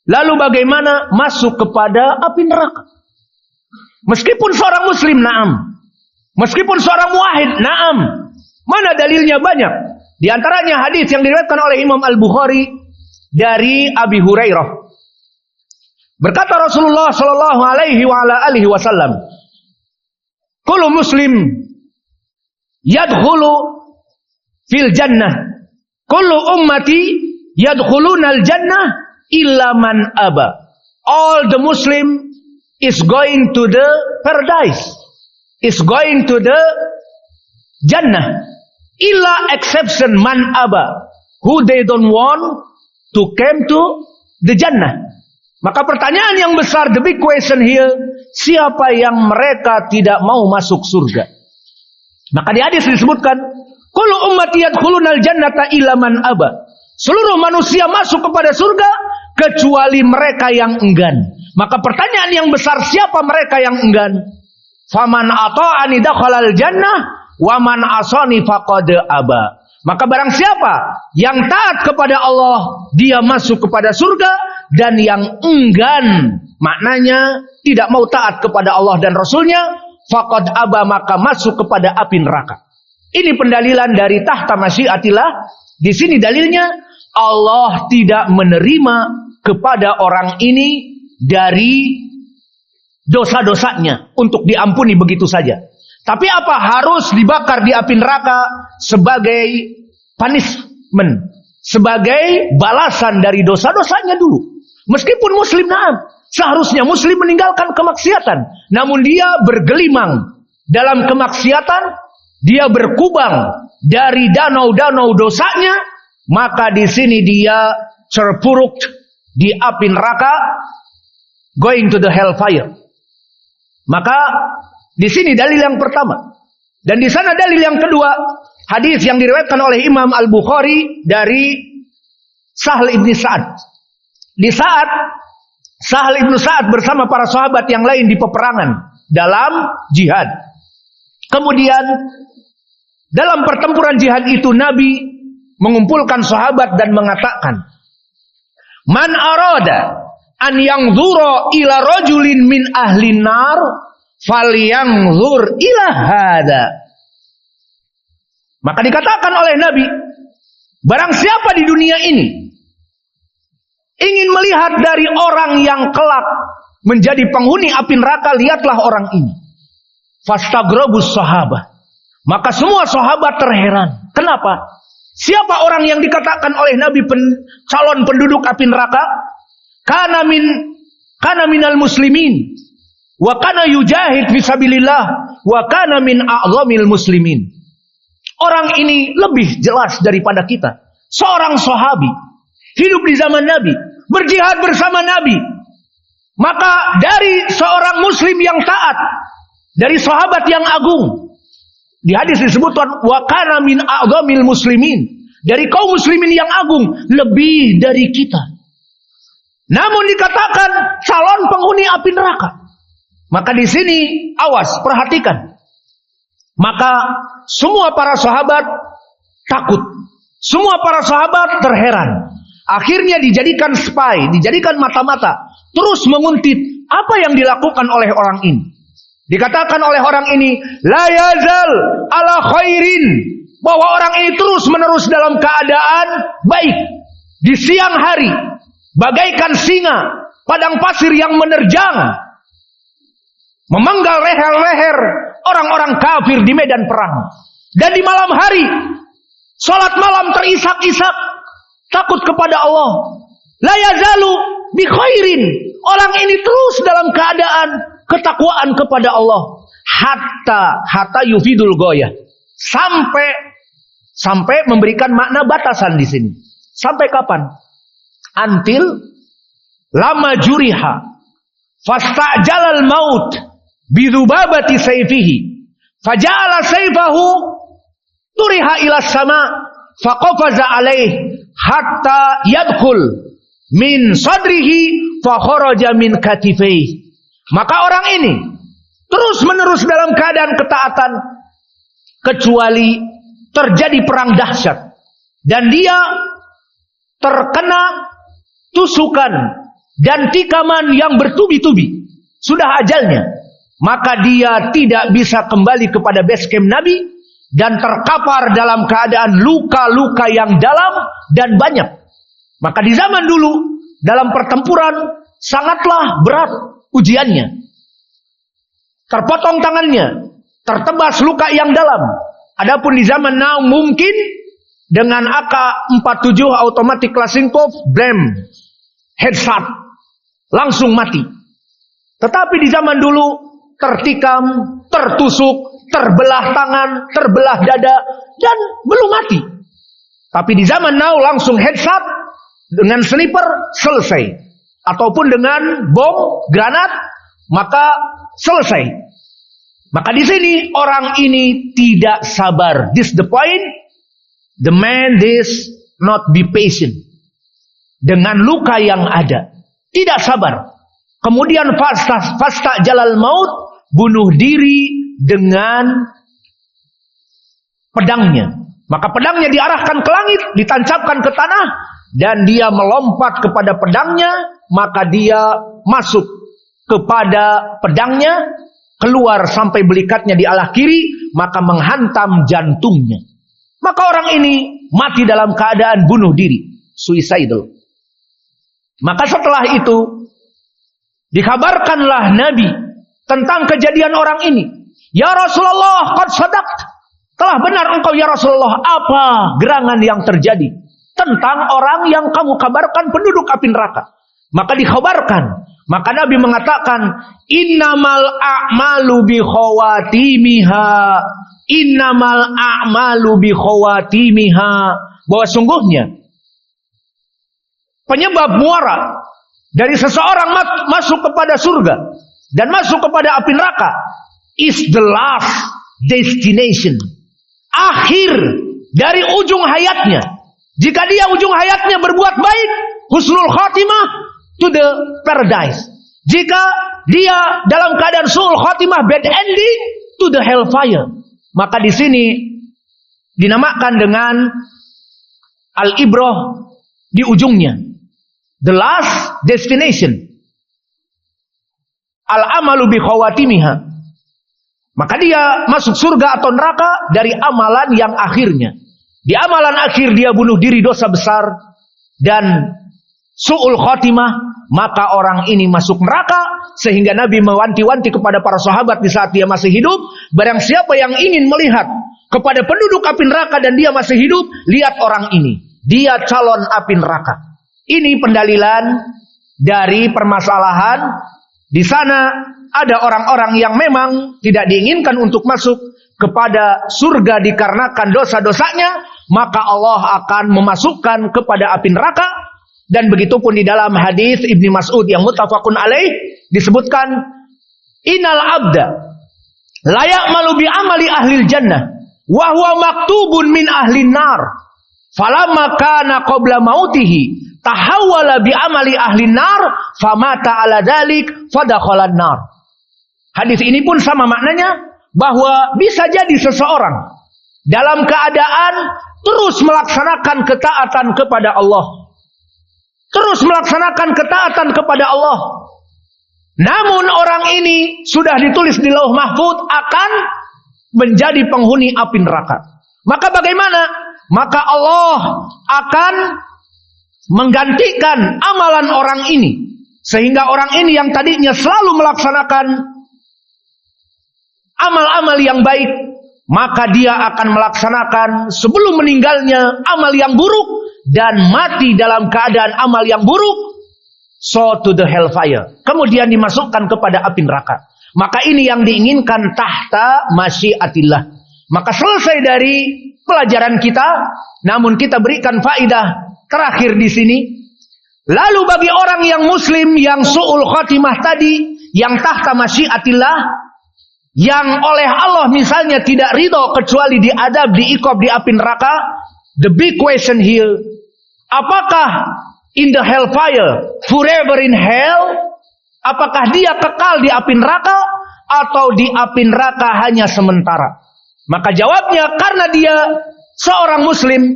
Lalu bagaimana? Masuk kepada api neraka. Meskipun seorang muslim, na'am. Meskipun seorang muwahhid, na'am. Mana dalilnya? Banyak. Di antaranya hadis yang diriwayatkan oleh Imam Al-Bukhari dari Abi Hurairah. Berkata Rasulullah sallallahu alaihi wasallam, kullu muslim yadkhulu fil jannah, kullu ummati yadkhulunal jannah illa man aba. All the Muslim is going to the paradise, is going to the jannah, illa exception man aba, who they don't want to come to the jannah. Maka pertanyaan yang besar, the big question here, siapa yang mereka tidak mau masuk surga? Maka di hadis disebutkan, kullu ummati yadkhulunal jannata illa man aba. Seluruh manusia masuk kepada surga kecuali mereka yang enggan. Maka pertanyaan yang besar, siapa mereka yang enggan? Faman ata'ani dakhalal jannah wa man asani faqad aba. Maka barang siapa yang taat kepada Allah, dia masuk kepada surga, dan yang enggan, maknanya tidak mau taat kepada Allah dan Rasulnya, faqad aba, maka masuk kepada api neraka. Ini pendalilan dari tahta masyiatillah. Di sini dalilnya, Allah tidak menerima kepada orang ini dari dosa-dosanya untuk diampuni begitu saja. Tapi apa? Harus dibakar di api neraka sebagai punishment, sebagai balasan dari dosa-dosanya dulu. Meskipun muslim, na'am, seharusnya muslim meninggalkan kemaksiatan, namun dia bergelimang dalam kemaksiatan, dia berkubang dari danau-danau dosanya, maka di sini dia terpuruk di api neraka, going to the hellfire. Maka di sini dalil yang pertama, dan di sana dalil yang kedua, hadis yang diriwayatkan oleh Imam Al-Bukhari dari Sahl ibn Sa'ad. Di saat Sahl ibn Sa'ad bersama para sahabat yang lain di peperangan dalam jihad, kemudian Dalam pertempuran jihad itu Nabi mengumpulkan sahabat dan mengatakan, "Man arada an yanzura ila rajulin min ahlin nar falyanzur ila hada." Maka dikatakan oleh Nabi, barang siapa di dunia ini ingin melihat dari orang yang kelak menjadi penghuni api neraka, lihatlah orang ini. Fastagrabus sahabah. Maka semua sahabat terheran. Kenapa? Siapa orang yang dikatakan oleh Nabi calon penduduk api neraka? Kana minal muslimin wa kana yujahid fisabilillah wa kana min a'zamil muslimin. Orang ini lebih jelas daripada kita. Seorang sahabi hidup di zaman Nabi, berjihad bersama Nabi. Maka dari seorang muslim yang taat, dari sahabat yang agung, di hadis disebutkan wa kana min a'zamil muslimin, dari kaum muslimin yang agung, lebih dari kita. Namun dikatakan calon penghuni api neraka. Maka di sini awas, perhatikan. Maka semua para sahabat takut. Semua para sahabat terheran. Akhirnya dijadikan spy, dijadikan mata-mata, terus menguntit apa yang dilakukan oleh orang ini. Dikatakan oleh orang ini, la yazal ala khairin, bahwa orang ini terus menerus dalam keadaan baik. Di siang hari, bagaikan singa padang pasir yang menerjang, memenggal leher-leher orang-orang kafir di medan perang. Dan di malam hari, salat malam terisak-isak, takut kepada Allah. La yazalu bi khairin, orang ini terus dalam keadaan ketakwaan kepada Allah. Hatta yufidul goyah, sampai memberikan makna batasan di sini. Sampai kapan? Until lama juriha fastajalal maut bidubabati sayfihi faja'ala sayfahu turiha ila sama faqafaza alaih hatta yadkhul min sadrihi fa kharaja min katifaihi. Maka orang ini terus menerus dalam keadaan ketaatan kecuali terjadi perang dahsyat dan dia terkena tusukan dan tikaman yang bertubi-tubi, sudah ajalnya. Maka dia tidak bisa kembali kepada base camp Nabi dan terkapar dalam keadaan luka-luka yang dalam dan banyak. Maka di zaman dulu dalam pertempuran sangatlah berat ujiannya. Terpotong tangannya, tertebas luka yang dalam. Adapun di zaman now mungkin dengan AK-47 automatic Kalashnikov, blam, headshot, langsung mati. Tetapi di zaman dulu tertikam, tertusuk, terbelah tangan, terbelah dada, dan belum mati. Tapi di zaman now langsung headshot, dengan sniper selesai. Ataupun dengan bom, granat, maka selesai. Maka di sini orang ini tidak sabar. This the point. The man is not be patient. Dengan luka yang ada, tidak sabar. Kemudian fasta jalal maut, bunuh diri dengan pedangnya. Maka pedangnya diarahkan ke langit, ditancapkan ke tanah, dan dia melompat kepada pedangnya. Maka dia masuk kepada pedangnya, keluar sampai belikatnya di alah kiri, maka menghantam jantungnya. Maka orang ini mati dalam keadaan bunuh diri, suicidal. Maka setelah itu dikabarkanlah Nabi tentang kejadian orang ini. Ya Rasulullah, qad sadaqt, telah benar engkau ya Rasulullah. Apa gerangan yang terjadi tentang orang yang kamu kabarkan penduduk api neraka? Maka dikhabarkan. Maka Nabi mengatakan, innamal a'malu bi khawatimiha, innamal a'malu bi khawatimiha, bahwa sungguhnya penyebab muara dari seseorang masuk kepada surga dan masuk kepada api neraka is the last destination, akhir dari ujung hayatnya. Jika dia ujung hayatnya berbuat baik, husnul khatimah, to the paradise. Jika dia dalam keadaan su'ul khatimah, bad ending, to the hellfire. Maka di sini dinamakan dengan al-ibrah di ujungnya. The last destination. Al-amalu bi khawatimiha. Maka dia masuk surga atau neraka dari amalan yang akhirnya. Di amalan akhir dia bunuh diri, dosa besar dan su'ul khatimah, maka orang ini masuk neraka. Sehingga Nabi mewanti-wanti kepada para sahabat di saat dia masih hidup, barang siapa yang ingin melihat kepada penduduk api neraka dan dia masih hidup, lihat orang ini, dia calon api neraka. Ini pendalilan dari permasalahan. Di sana ada orang-orang yang memang tidak diinginkan untuk masuk kepada surga dikarenakan dosa-dosanya, maka Allah akan memasukkan kepada api neraka. Dan begitupun di dalam hadis Ibnu Mas'ud yang muttafaqun alaih disebutkan, innal abda la ya'malu bi amali ahlil jannah wa huwa maktubun min ahlin nar falamma kana qabla mautihi tahawwala bi amali ahlin nar famata ala dzalik fadakhalan nar. Hadis ini pun sama maknanya, bahwa bisa jadi seseorang dalam keadaan terus melaksanakan ketaatan kepada Allah, terus melaksanakan ketaatan kepada Allah, namun orang ini sudah ditulis di Lauh Mahfuz akan menjadi penghuni api neraka. Maka bagaimana? Maka Allah akan menggantikan amalan orang ini, sehingga orang ini yang tadinya selalu melaksanakan amal-amal yang baik, maka dia akan melaksanakan sebelum meninggalnya amal yang buruk dan mati dalam keadaan amal yang buruk, so to the hellfire, kemudian dimasukkan kepada api neraka. Maka ini yang diinginkan tahta masyiatillah. Maka selesai dari pelajaran kita, namun kita berikan faedah terakhir di sini. Lalu bagi orang yang muslim yang su'ul khatimah tadi, yang tahta masyiatillah, yang oleh Allah misalnya tidak ridho kecuali diadab, diiqab di api neraka, the big question here, apakah in the hellfire, forever in hell? Apakah dia kekal di api neraka atau di api neraka hanya sementara? Maka jawabnya, karena dia seorang muslim,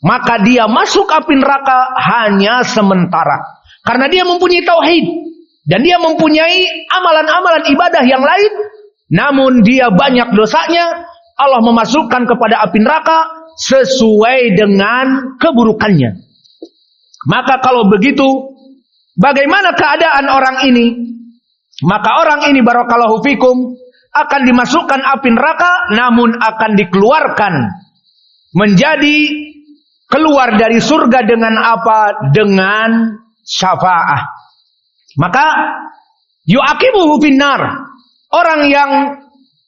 maka dia masuk api neraka hanya sementara. Karena dia mempunyai tauhid dan dia mempunyai amalan-amalan ibadah yang lain, namun dia banyak dosanya, Allah memasukkan kepada api neraka sesuai dengan keburukannya. Maka kalau begitu, bagaimana keadaan orang ini? Maka orang ini, barakallahu fikum, akan dimasukkan api neraka, namun akan dikeluarkan menjadi keluar dari surga dengan apa? Dengan syafaah. Maka yu'aqibuhu finnar, orang yang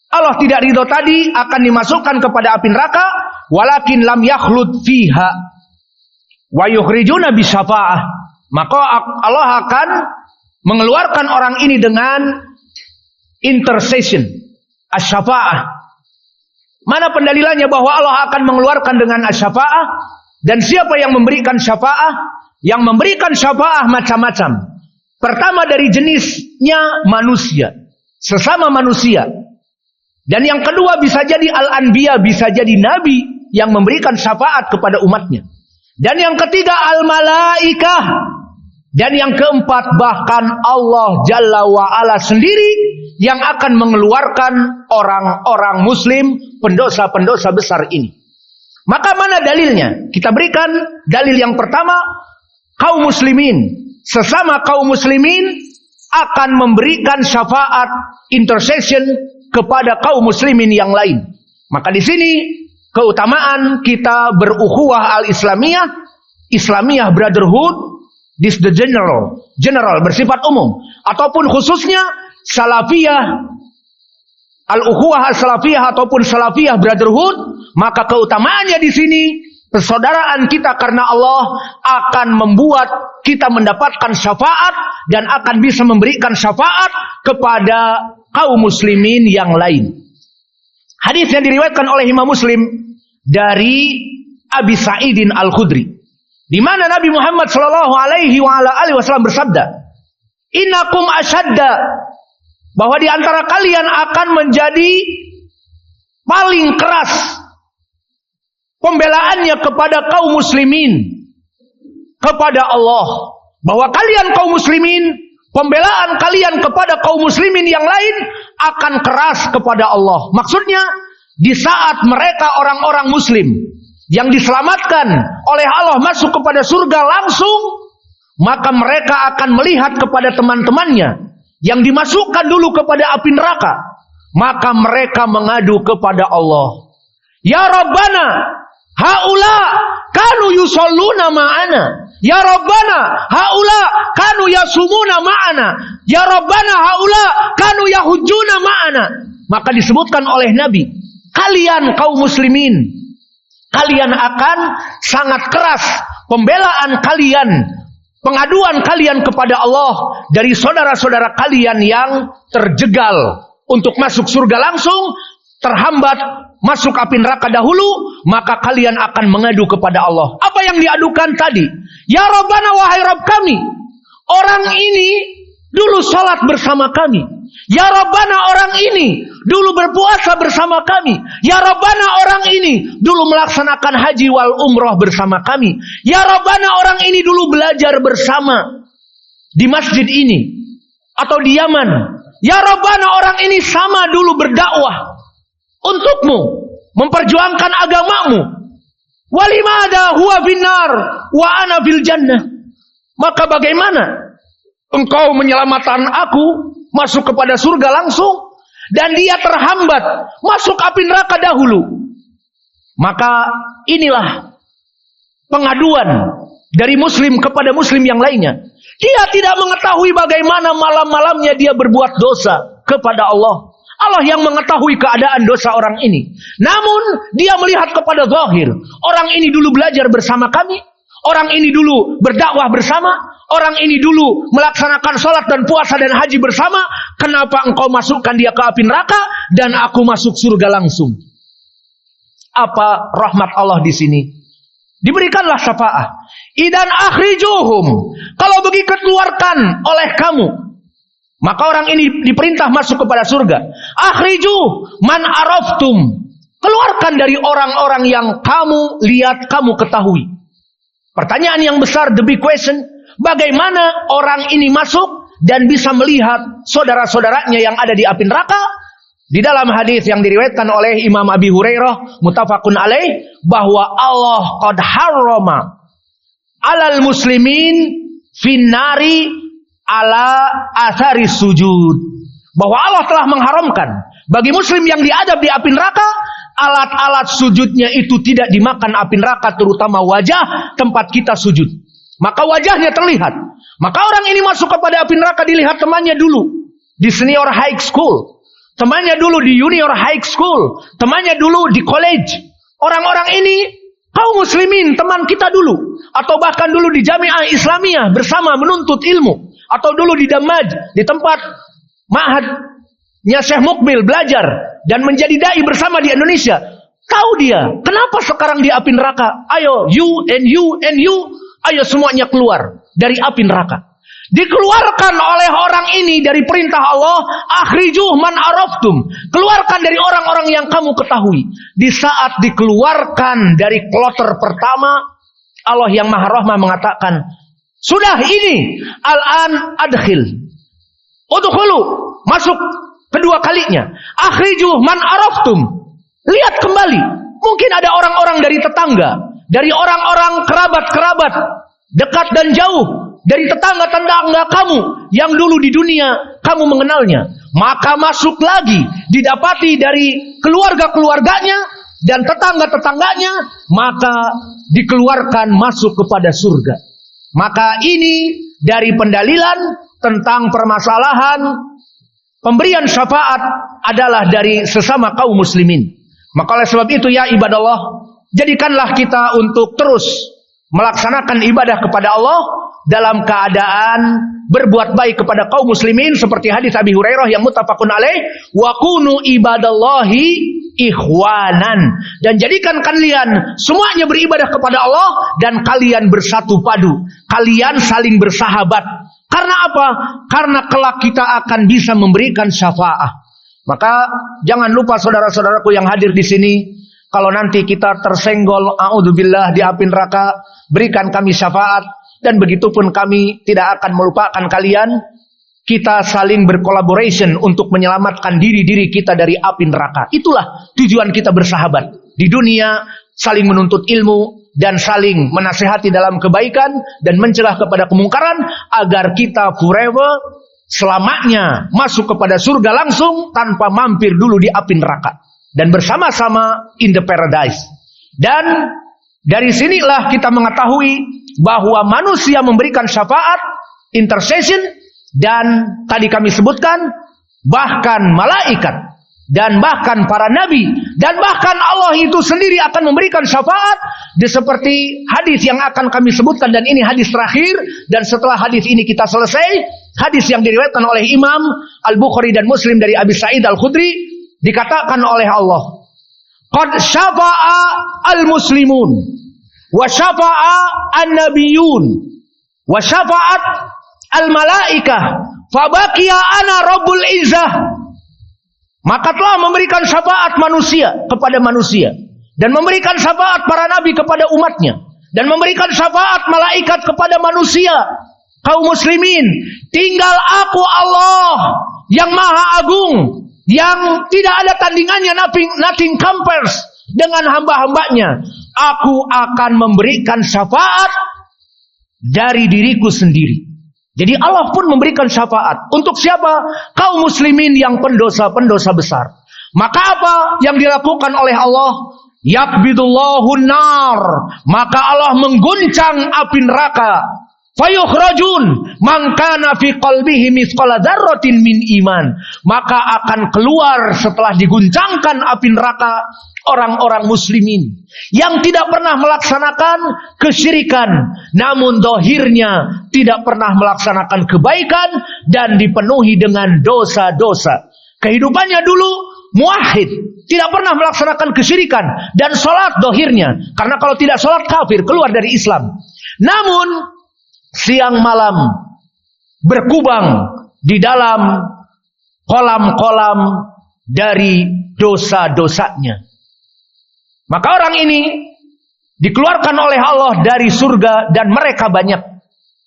Allah tidak ridho tadi akan dimasukkan kepada api neraka, walakin lam yakhlud fiha wa yukhrijuna bisyafaah. Maka Allah akan mengeluarkan orang ini dengan intercession, asy-syafaah. Mana pendalilannya bahwa Allah akan mengeluarkan dengan asy-syafaah? Dan siapa yang memberikan syafaah? Yang memberikan syafaah macam-macam. Pertama dari jenisnya manusia, sesama manusia. Dan yang kedua bisa jadi al-anbiya, bisa jadi nabi yang memberikan syafaat kepada umatnya. Dan yang ketiga al-malaikah. Dan yang keempat bahkan Allah Jalla wa'ala sendiri yang akan mengeluarkan orang-orang muslim, pendosa-pendosa besar ini. Maka mana dalilnya? Kita berikan dalil yang pertama, kaum muslimin, sesama kaum muslimin akan memberikan syafaat, intercession kepada kaum muslimin yang lain. Maka di sini keutamaan kita berukhuwah al-islamiyah, Islamiyah brotherhood, this the general bersifat umum, ataupun khususnya salafiyah, al-ukhuwah as-salafiyah ataupun salafiyah brotherhood. Maka keutamaannya di sini persaudaraan kita karena Allah akan membuat kita mendapatkan syafaat dan akan bisa memberikan syafaat kepada kaum muslimin yang lain. Hadis yang diriwayatkan oleh Imam Muslim dari Abi Sa'idin Al-Khudri, di mana Nabi Muhammad sallallahu alaihi wasallam bersabda, "Innakum asyadda", bahwa di antara kalian akan menjadi paling keras pembelaannya kepada kaum muslimin, kepada Allah, bahwa kalian kaum muslimin, pembelaan kalian kepada kaum muslimin yang lain akan keras kepada Allah. Maksudnya, di saat mereka orang-orang muslim yang diselamatkan oleh Allah masuk kepada surga langsung, maka mereka akan melihat kepada teman-temannya yang dimasukkan dulu kepada api neraka. Maka mereka mengadu kepada Allah, ya Rabbana, haula kanu yusalluna ma'ana. Ya Rabbana, haula kanu yasumuna ma'ana. Ya Rabbana, haula kanu yahujjuna ma'ana. Maka disebutkan oleh Nabi, kalian kaum muslimin, kalian akan sangat keras pembelaan kalian, pengaduan kalian kepada Allah dari saudara-saudara kalian yang terjegal untuk masuk surga langsung, terhambat masuk api neraka dahulu, maka kalian akan mengadu kepada Allah. Apa yang diadukan tadi? Ya Rabbana, wahai Rabb kami, orang ini dulu salat bersama kami. Ya Rabbana, orang ini dulu berpuasa bersama kami. Ya Rabbana, orang ini dulu melaksanakan haji wal umroh bersama kami. Ya Rabbana, orang ini dulu belajar bersama di masjid ini atau di Yaman. Ya Rabbana, orang ini sama dulu berdakwah untukmu, memperjuangkan agamamu. Walimada huwa finnar wa ana fil jannah. Maka bagaimana engkau menyelamatkan aku masuk kepada surga langsung, dan dia terhambat masuk api neraka dahulu? Maka inilah pengaduan dari muslim kepada muslim yang lainnya. Dia tidak mengetahui bagaimana malam-malamnya dia berbuat dosa kepada Allah. Allah yang mengetahui keadaan dosa orang ini. Namun dia melihat kepada zahir. Orang ini dulu belajar bersama kami. Orang ini dulu berdakwah bersama. Orang ini dulu melaksanakan sholat dan puasa dan haji bersama. Kenapa engkau masukkan dia ke api neraka dan aku masuk surga langsung? Apa rahmat Allah di sini? Diberikanlah syafaat. Idan akhrijuhum. Kalau begitu keluarkan oleh kamu. Maka orang ini diperintah masuk kepada surga. Akhriju man araftum. Keluarkan dari orang-orang yang kamu lihat, kamu ketahui. Pertanyaan yang besar, the big question. Bagaimana orang ini masuk dan bisa melihat saudara-saudaranya yang ada di api neraka? Di dalam hadis yang diriwayatkan oleh Imam Abi Hurairah muttafaqun alaih, bahwa Allah qad harrama alal muslimin finnari ala athari sujud. Bahwa Allah telah mengharamkan bagi muslim yang diadab di api neraka, alat-alat sujudnya itu tidak dimakan api neraka, terutama wajah tempat kita sujud. Maka wajahnya terlihat. Maka orang ini masuk kepada api neraka dilihat temannya dulu di senior high school, temannya dulu di junior high school, temannya dulu di college. Orang-orang ini kaum muslimin, teman kita dulu. Atau bahkan dulu di Jamiah Islamiyah bersama menuntut ilmu. Atau dulu di Damaj, di tempat ma'hadnya Syekh Mukbil belajar dan menjadi dai bersama di Indonesia. Tahu dia, kenapa sekarang di api neraka? Ayo, you and you and you, ayo semuanya keluar dari api neraka. Dikeluarkan oleh orang ini dari perintah Allah, akhrijuh man araftum. Keluarkan dari orang-orang yang kamu ketahui. Di saat dikeluarkan dari kloter pertama, Allah yang Maha Rahman mengatakan, sudah ini, al-an adkhil. Udkhulu, masuk kedua kalinya. Akhrijuh man araftum. Lihat kembali, mungkin ada orang-orang dari tetangga, dari orang-orang kerabat-kerabat, dekat dan jauh, dari tetangga-tetangga kamu yang dulu di dunia kamu mengenalnya. Maka masuk lagi, didapati dari keluarga-keluarganya dan tetangga-tetangganya, maka dikeluarkan masuk kepada surga. Maka ini dari pendalilan tentang permasalahan pemberian syafaat adalah dari sesama kaum muslimin. Maka oleh sebab itu ya ibadallah, jadikanlah kita untuk terus melaksanakan ibadah kepada Allah dalam keadaan berbuat baik kepada kaum muslimin, seperti hadis Abi Hurairah yang muttafaqun alaih, wa kunu ibadallahi ikhwanan, dan jadikan kalian semuanya beribadah kepada Allah dan kalian bersatu padu, kalian saling bersahabat. Karena apa? Karena kelak kita akan bisa memberikan syafaat. Maka jangan lupa saudara-saudaraku yang hadir di sini, Kalau nanti kita tersenggol, a'udzubillah, di api neraka, berikan kami syafaat. Dan begitupun kami tidak akan melupakan kalian. Kita saling berkolaborasi untuk menyelamatkan diri-diri kita dari api neraka. Itulah tujuan kita bersahabat. Di dunia, saling menuntut ilmu dan saling menasihati dalam kebaikan dan mencegah kepada kemungkaran agar kita forever selamanya masuk kepada surga langsung tanpa mampir dulu di api neraka dan bersama-sama in the paradise. Dan dari sinilah kita mengetahui bahwa manusia memberikan syafaat, intercession, dan tadi kami sebutkan bahkan malaikat dan bahkan para nabi dan bahkan Allah itu sendiri akan memberikan syafaat. Seperti hadis yang akan kami sebutkan, dan ini hadis terakhir, dan setelah hadis ini kita selesai. Hadis yang diriwayatkan oleh Imam Al-Bukhari dan Muslim dari Abi Sa'id Al-Khudri, dikatakan oleh Allah, qad syafa'a al-muslimun wa syafa'a an-nabiyun wa syafa'at al-malaikah fabaqiya ana rabbul izzah. Maka telah memberikan syafaat manusia kepada manusia, dan memberikan syafaat para nabi kepada umatnya, dan memberikan syafaat malaikat kepada manusia, kaum muslimin. Tinggal aku Allah yang maha agung, yang tidak ada tandingannya, nothing compares dengan hamba-hambanya. Aku akan memberikan syafaat dari diriku sendiri. Jadi Allah pun memberikan syafaat. Untuk siapa? Kaum muslimin yang pendosa-pendosa besar. Maka apa yang dilakukan oleh Allah? Yakbidullahu nar. Maka Allah mengguncang api neraka. Fayukhrajun man kana fi qalbihi mithqala dzarratin min iman. Maka akan keluar setelah diguncangkan api neraka orang-orang muslimin yang tidak pernah melaksanakan kesyirikan, namun dohirnya tidak pernah melaksanakan kebaikan dan dipenuhi dengan dosa-dosa. Kehidupannya dulu muwahhid, tidak pernah melaksanakan kesyirikan dan sholat dohirnya, karena kalau tidak sholat kafir, keluar dari Islam. Namun siang malam berkubang di dalam kolam-kolam dari dosa-dosanya. Maka orang ini dikeluarkan oleh Allah dari surga dan mereka banyak.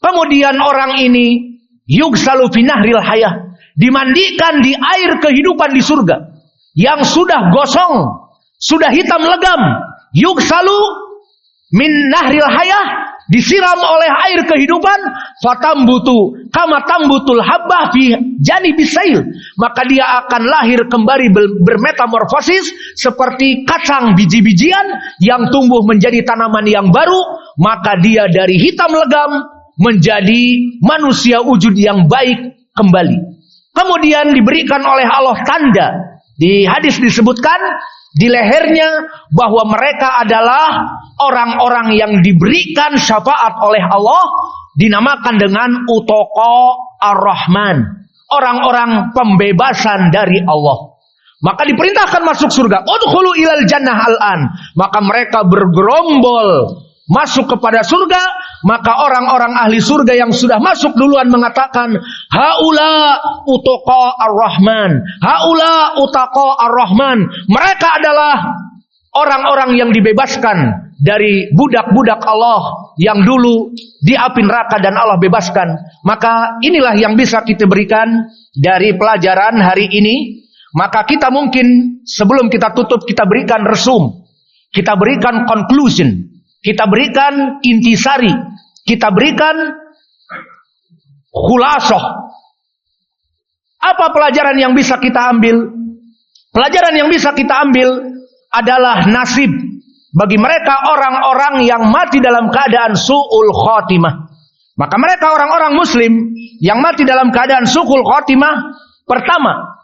Kemudian orang ini yugsalu fi nahril hayah, dimandikan di air kehidupan di surga yang sudah gosong, sudah hitam legam. Yugsalu min nahril hayah, disiram oleh air kehidupan, fatambutu kama tambutul habbah fi janibis sail, maka dia akan lahir kembali bermetamorfosis seperti kacang biji-bijian yang tumbuh menjadi tanaman yang baru. Maka dia dari hitam legam menjadi manusia wujud yang baik kembali. Kemudian diberikan oleh Allah tanda, di hadis disebutkan di lehernya bahwa mereka adalah orang-orang yang diberikan syafaat oleh Allah, dinamakan dengan Utoko Ar-Rahman, orang-orang pembebasan dari Allah. Maka diperintahkan masuk surga. Udkhulu ilal jannah al-an. Maka mereka bergerombol masuk kepada surga. Maka orang-orang ahli surga yang sudah masuk duluan mengatakan, haula utoko ar-Rahman, haula utoko ar-Rahman. Mereka adalah orang-orang yang dibebaskan dari budak-budak Allah yang dulu di api neraka dan Allah bebaskan. Maka inilah yang bisa kita berikan dari pelajaran hari ini. Maka kita mungkin sebelum kita tutup, kita berikan resum, kita berikan conclusion, kita berikan intisari, kita berikan khulasah. Apa pelajaran yang bisa kita ambil? Pelajaran yang bisa kita ambil adalah nasib bagi mereka orang-orang yang mati dalam keadaan su'ul khotimah. Maka mereka orang-orang muslim yang mati dalam keadaan su'ul khotimah, pertama,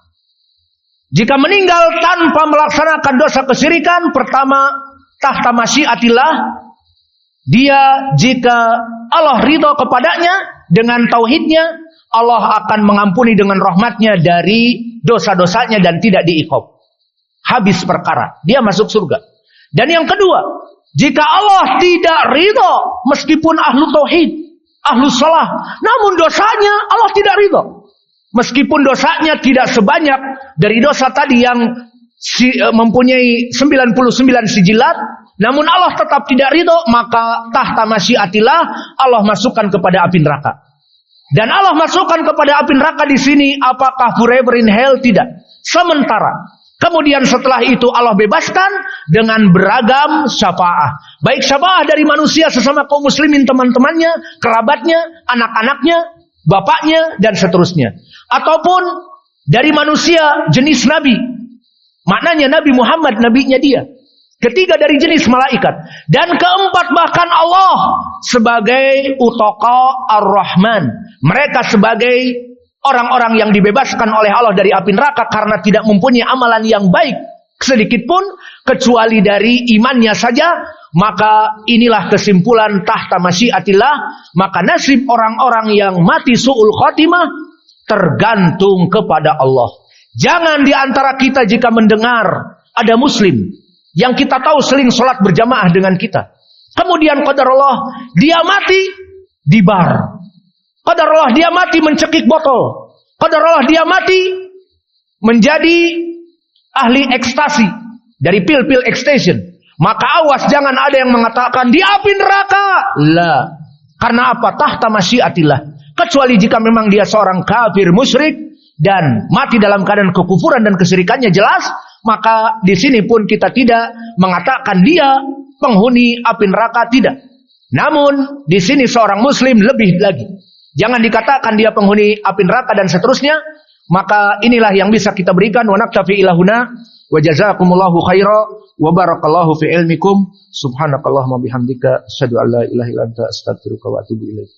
jika meninggal tanpa melaksanakan dosa kesyirikan, pertama, tahta masyiatillah, dia jika Allah ridho kepadanya dengan tauhidnya, Allah akan mengampuni dengan rahmatnya dari dosa-dosanya dan tidak diiqab. Habis perkara, dia masuk surga. Dan yang kedua, jika Allah tidak ridho, meskipun ahlu tauhid, ahlu salah, namun dosanya Allah tidak ridho. Meskipun dosanya tidak sebanyak dari dosa tadi yang mempunyai 99 sijilat, namun Allah tetap tidak ridho, maka tahta masyiatillah Allah masukkan kepada api neraka. Dan Allah masukkan kepada api neraka di sini apakah forever in hell? Tidak. Sementara. Kemudian setelah itu Allah bebaskan dengan beragam syafaah. Baik syafaah dari manusia sesama kaum muslimin, teman-temannya, kerabatnya, anak-anaknya, bapaknya, dan seterusnya. Ataupun dari manusia jenis nabi. Maknanya Nabi Muhammad, nabinya dia. Ketiga dari jenis malaikat. Dan keempat bahkan Allah sebagai utaqa ar-Rahman. Mereka sebagai orang-orang yang dibebaskan oleh Allah dari api neraka karena tidak mempunyai amalan yang baik sedikit pun kecuali dari imannya saja. Maka inilah kesimpulan tahta masyiatillah. Maka nasib orang-orang yang mati su'ul khotimah tergantung kepada Allah. Jangan di antara kita jika mendengar ada muslim yang kita tahu sering sholat berjamaah dengan kita, kemudian qadarullah dia mati di bar, qadarullah dia mati mencekik botol, qadarullah dia mati menjadi ahli ekstasi dari pil-pil ekstasien, maka awas jangan ada yang mengatakan di api neraka. Lah, karena apa? Tahta masyiatillah. Kecuali jika memang dia seorang kafir musyrik dan mati dalam keadaan kekufuran dan kesyirikannya jelas, maka di sini pun kita tidak mengatakan dia penghuni api neraka, tidak. Namun di sini seorang muslim lebih lagi. Jangan dikatakan dia penghuni api neraka dan seterusnya. Maka inilah yang bisa kita berikan. Wa naktafi ilahuna wa jazakumullahu khaira wa barakallahu fi ilmikum. Subhanakallahumma bihamdika asyhadu an la ilaha illa anta astaghfiruka wa atubu ilaik.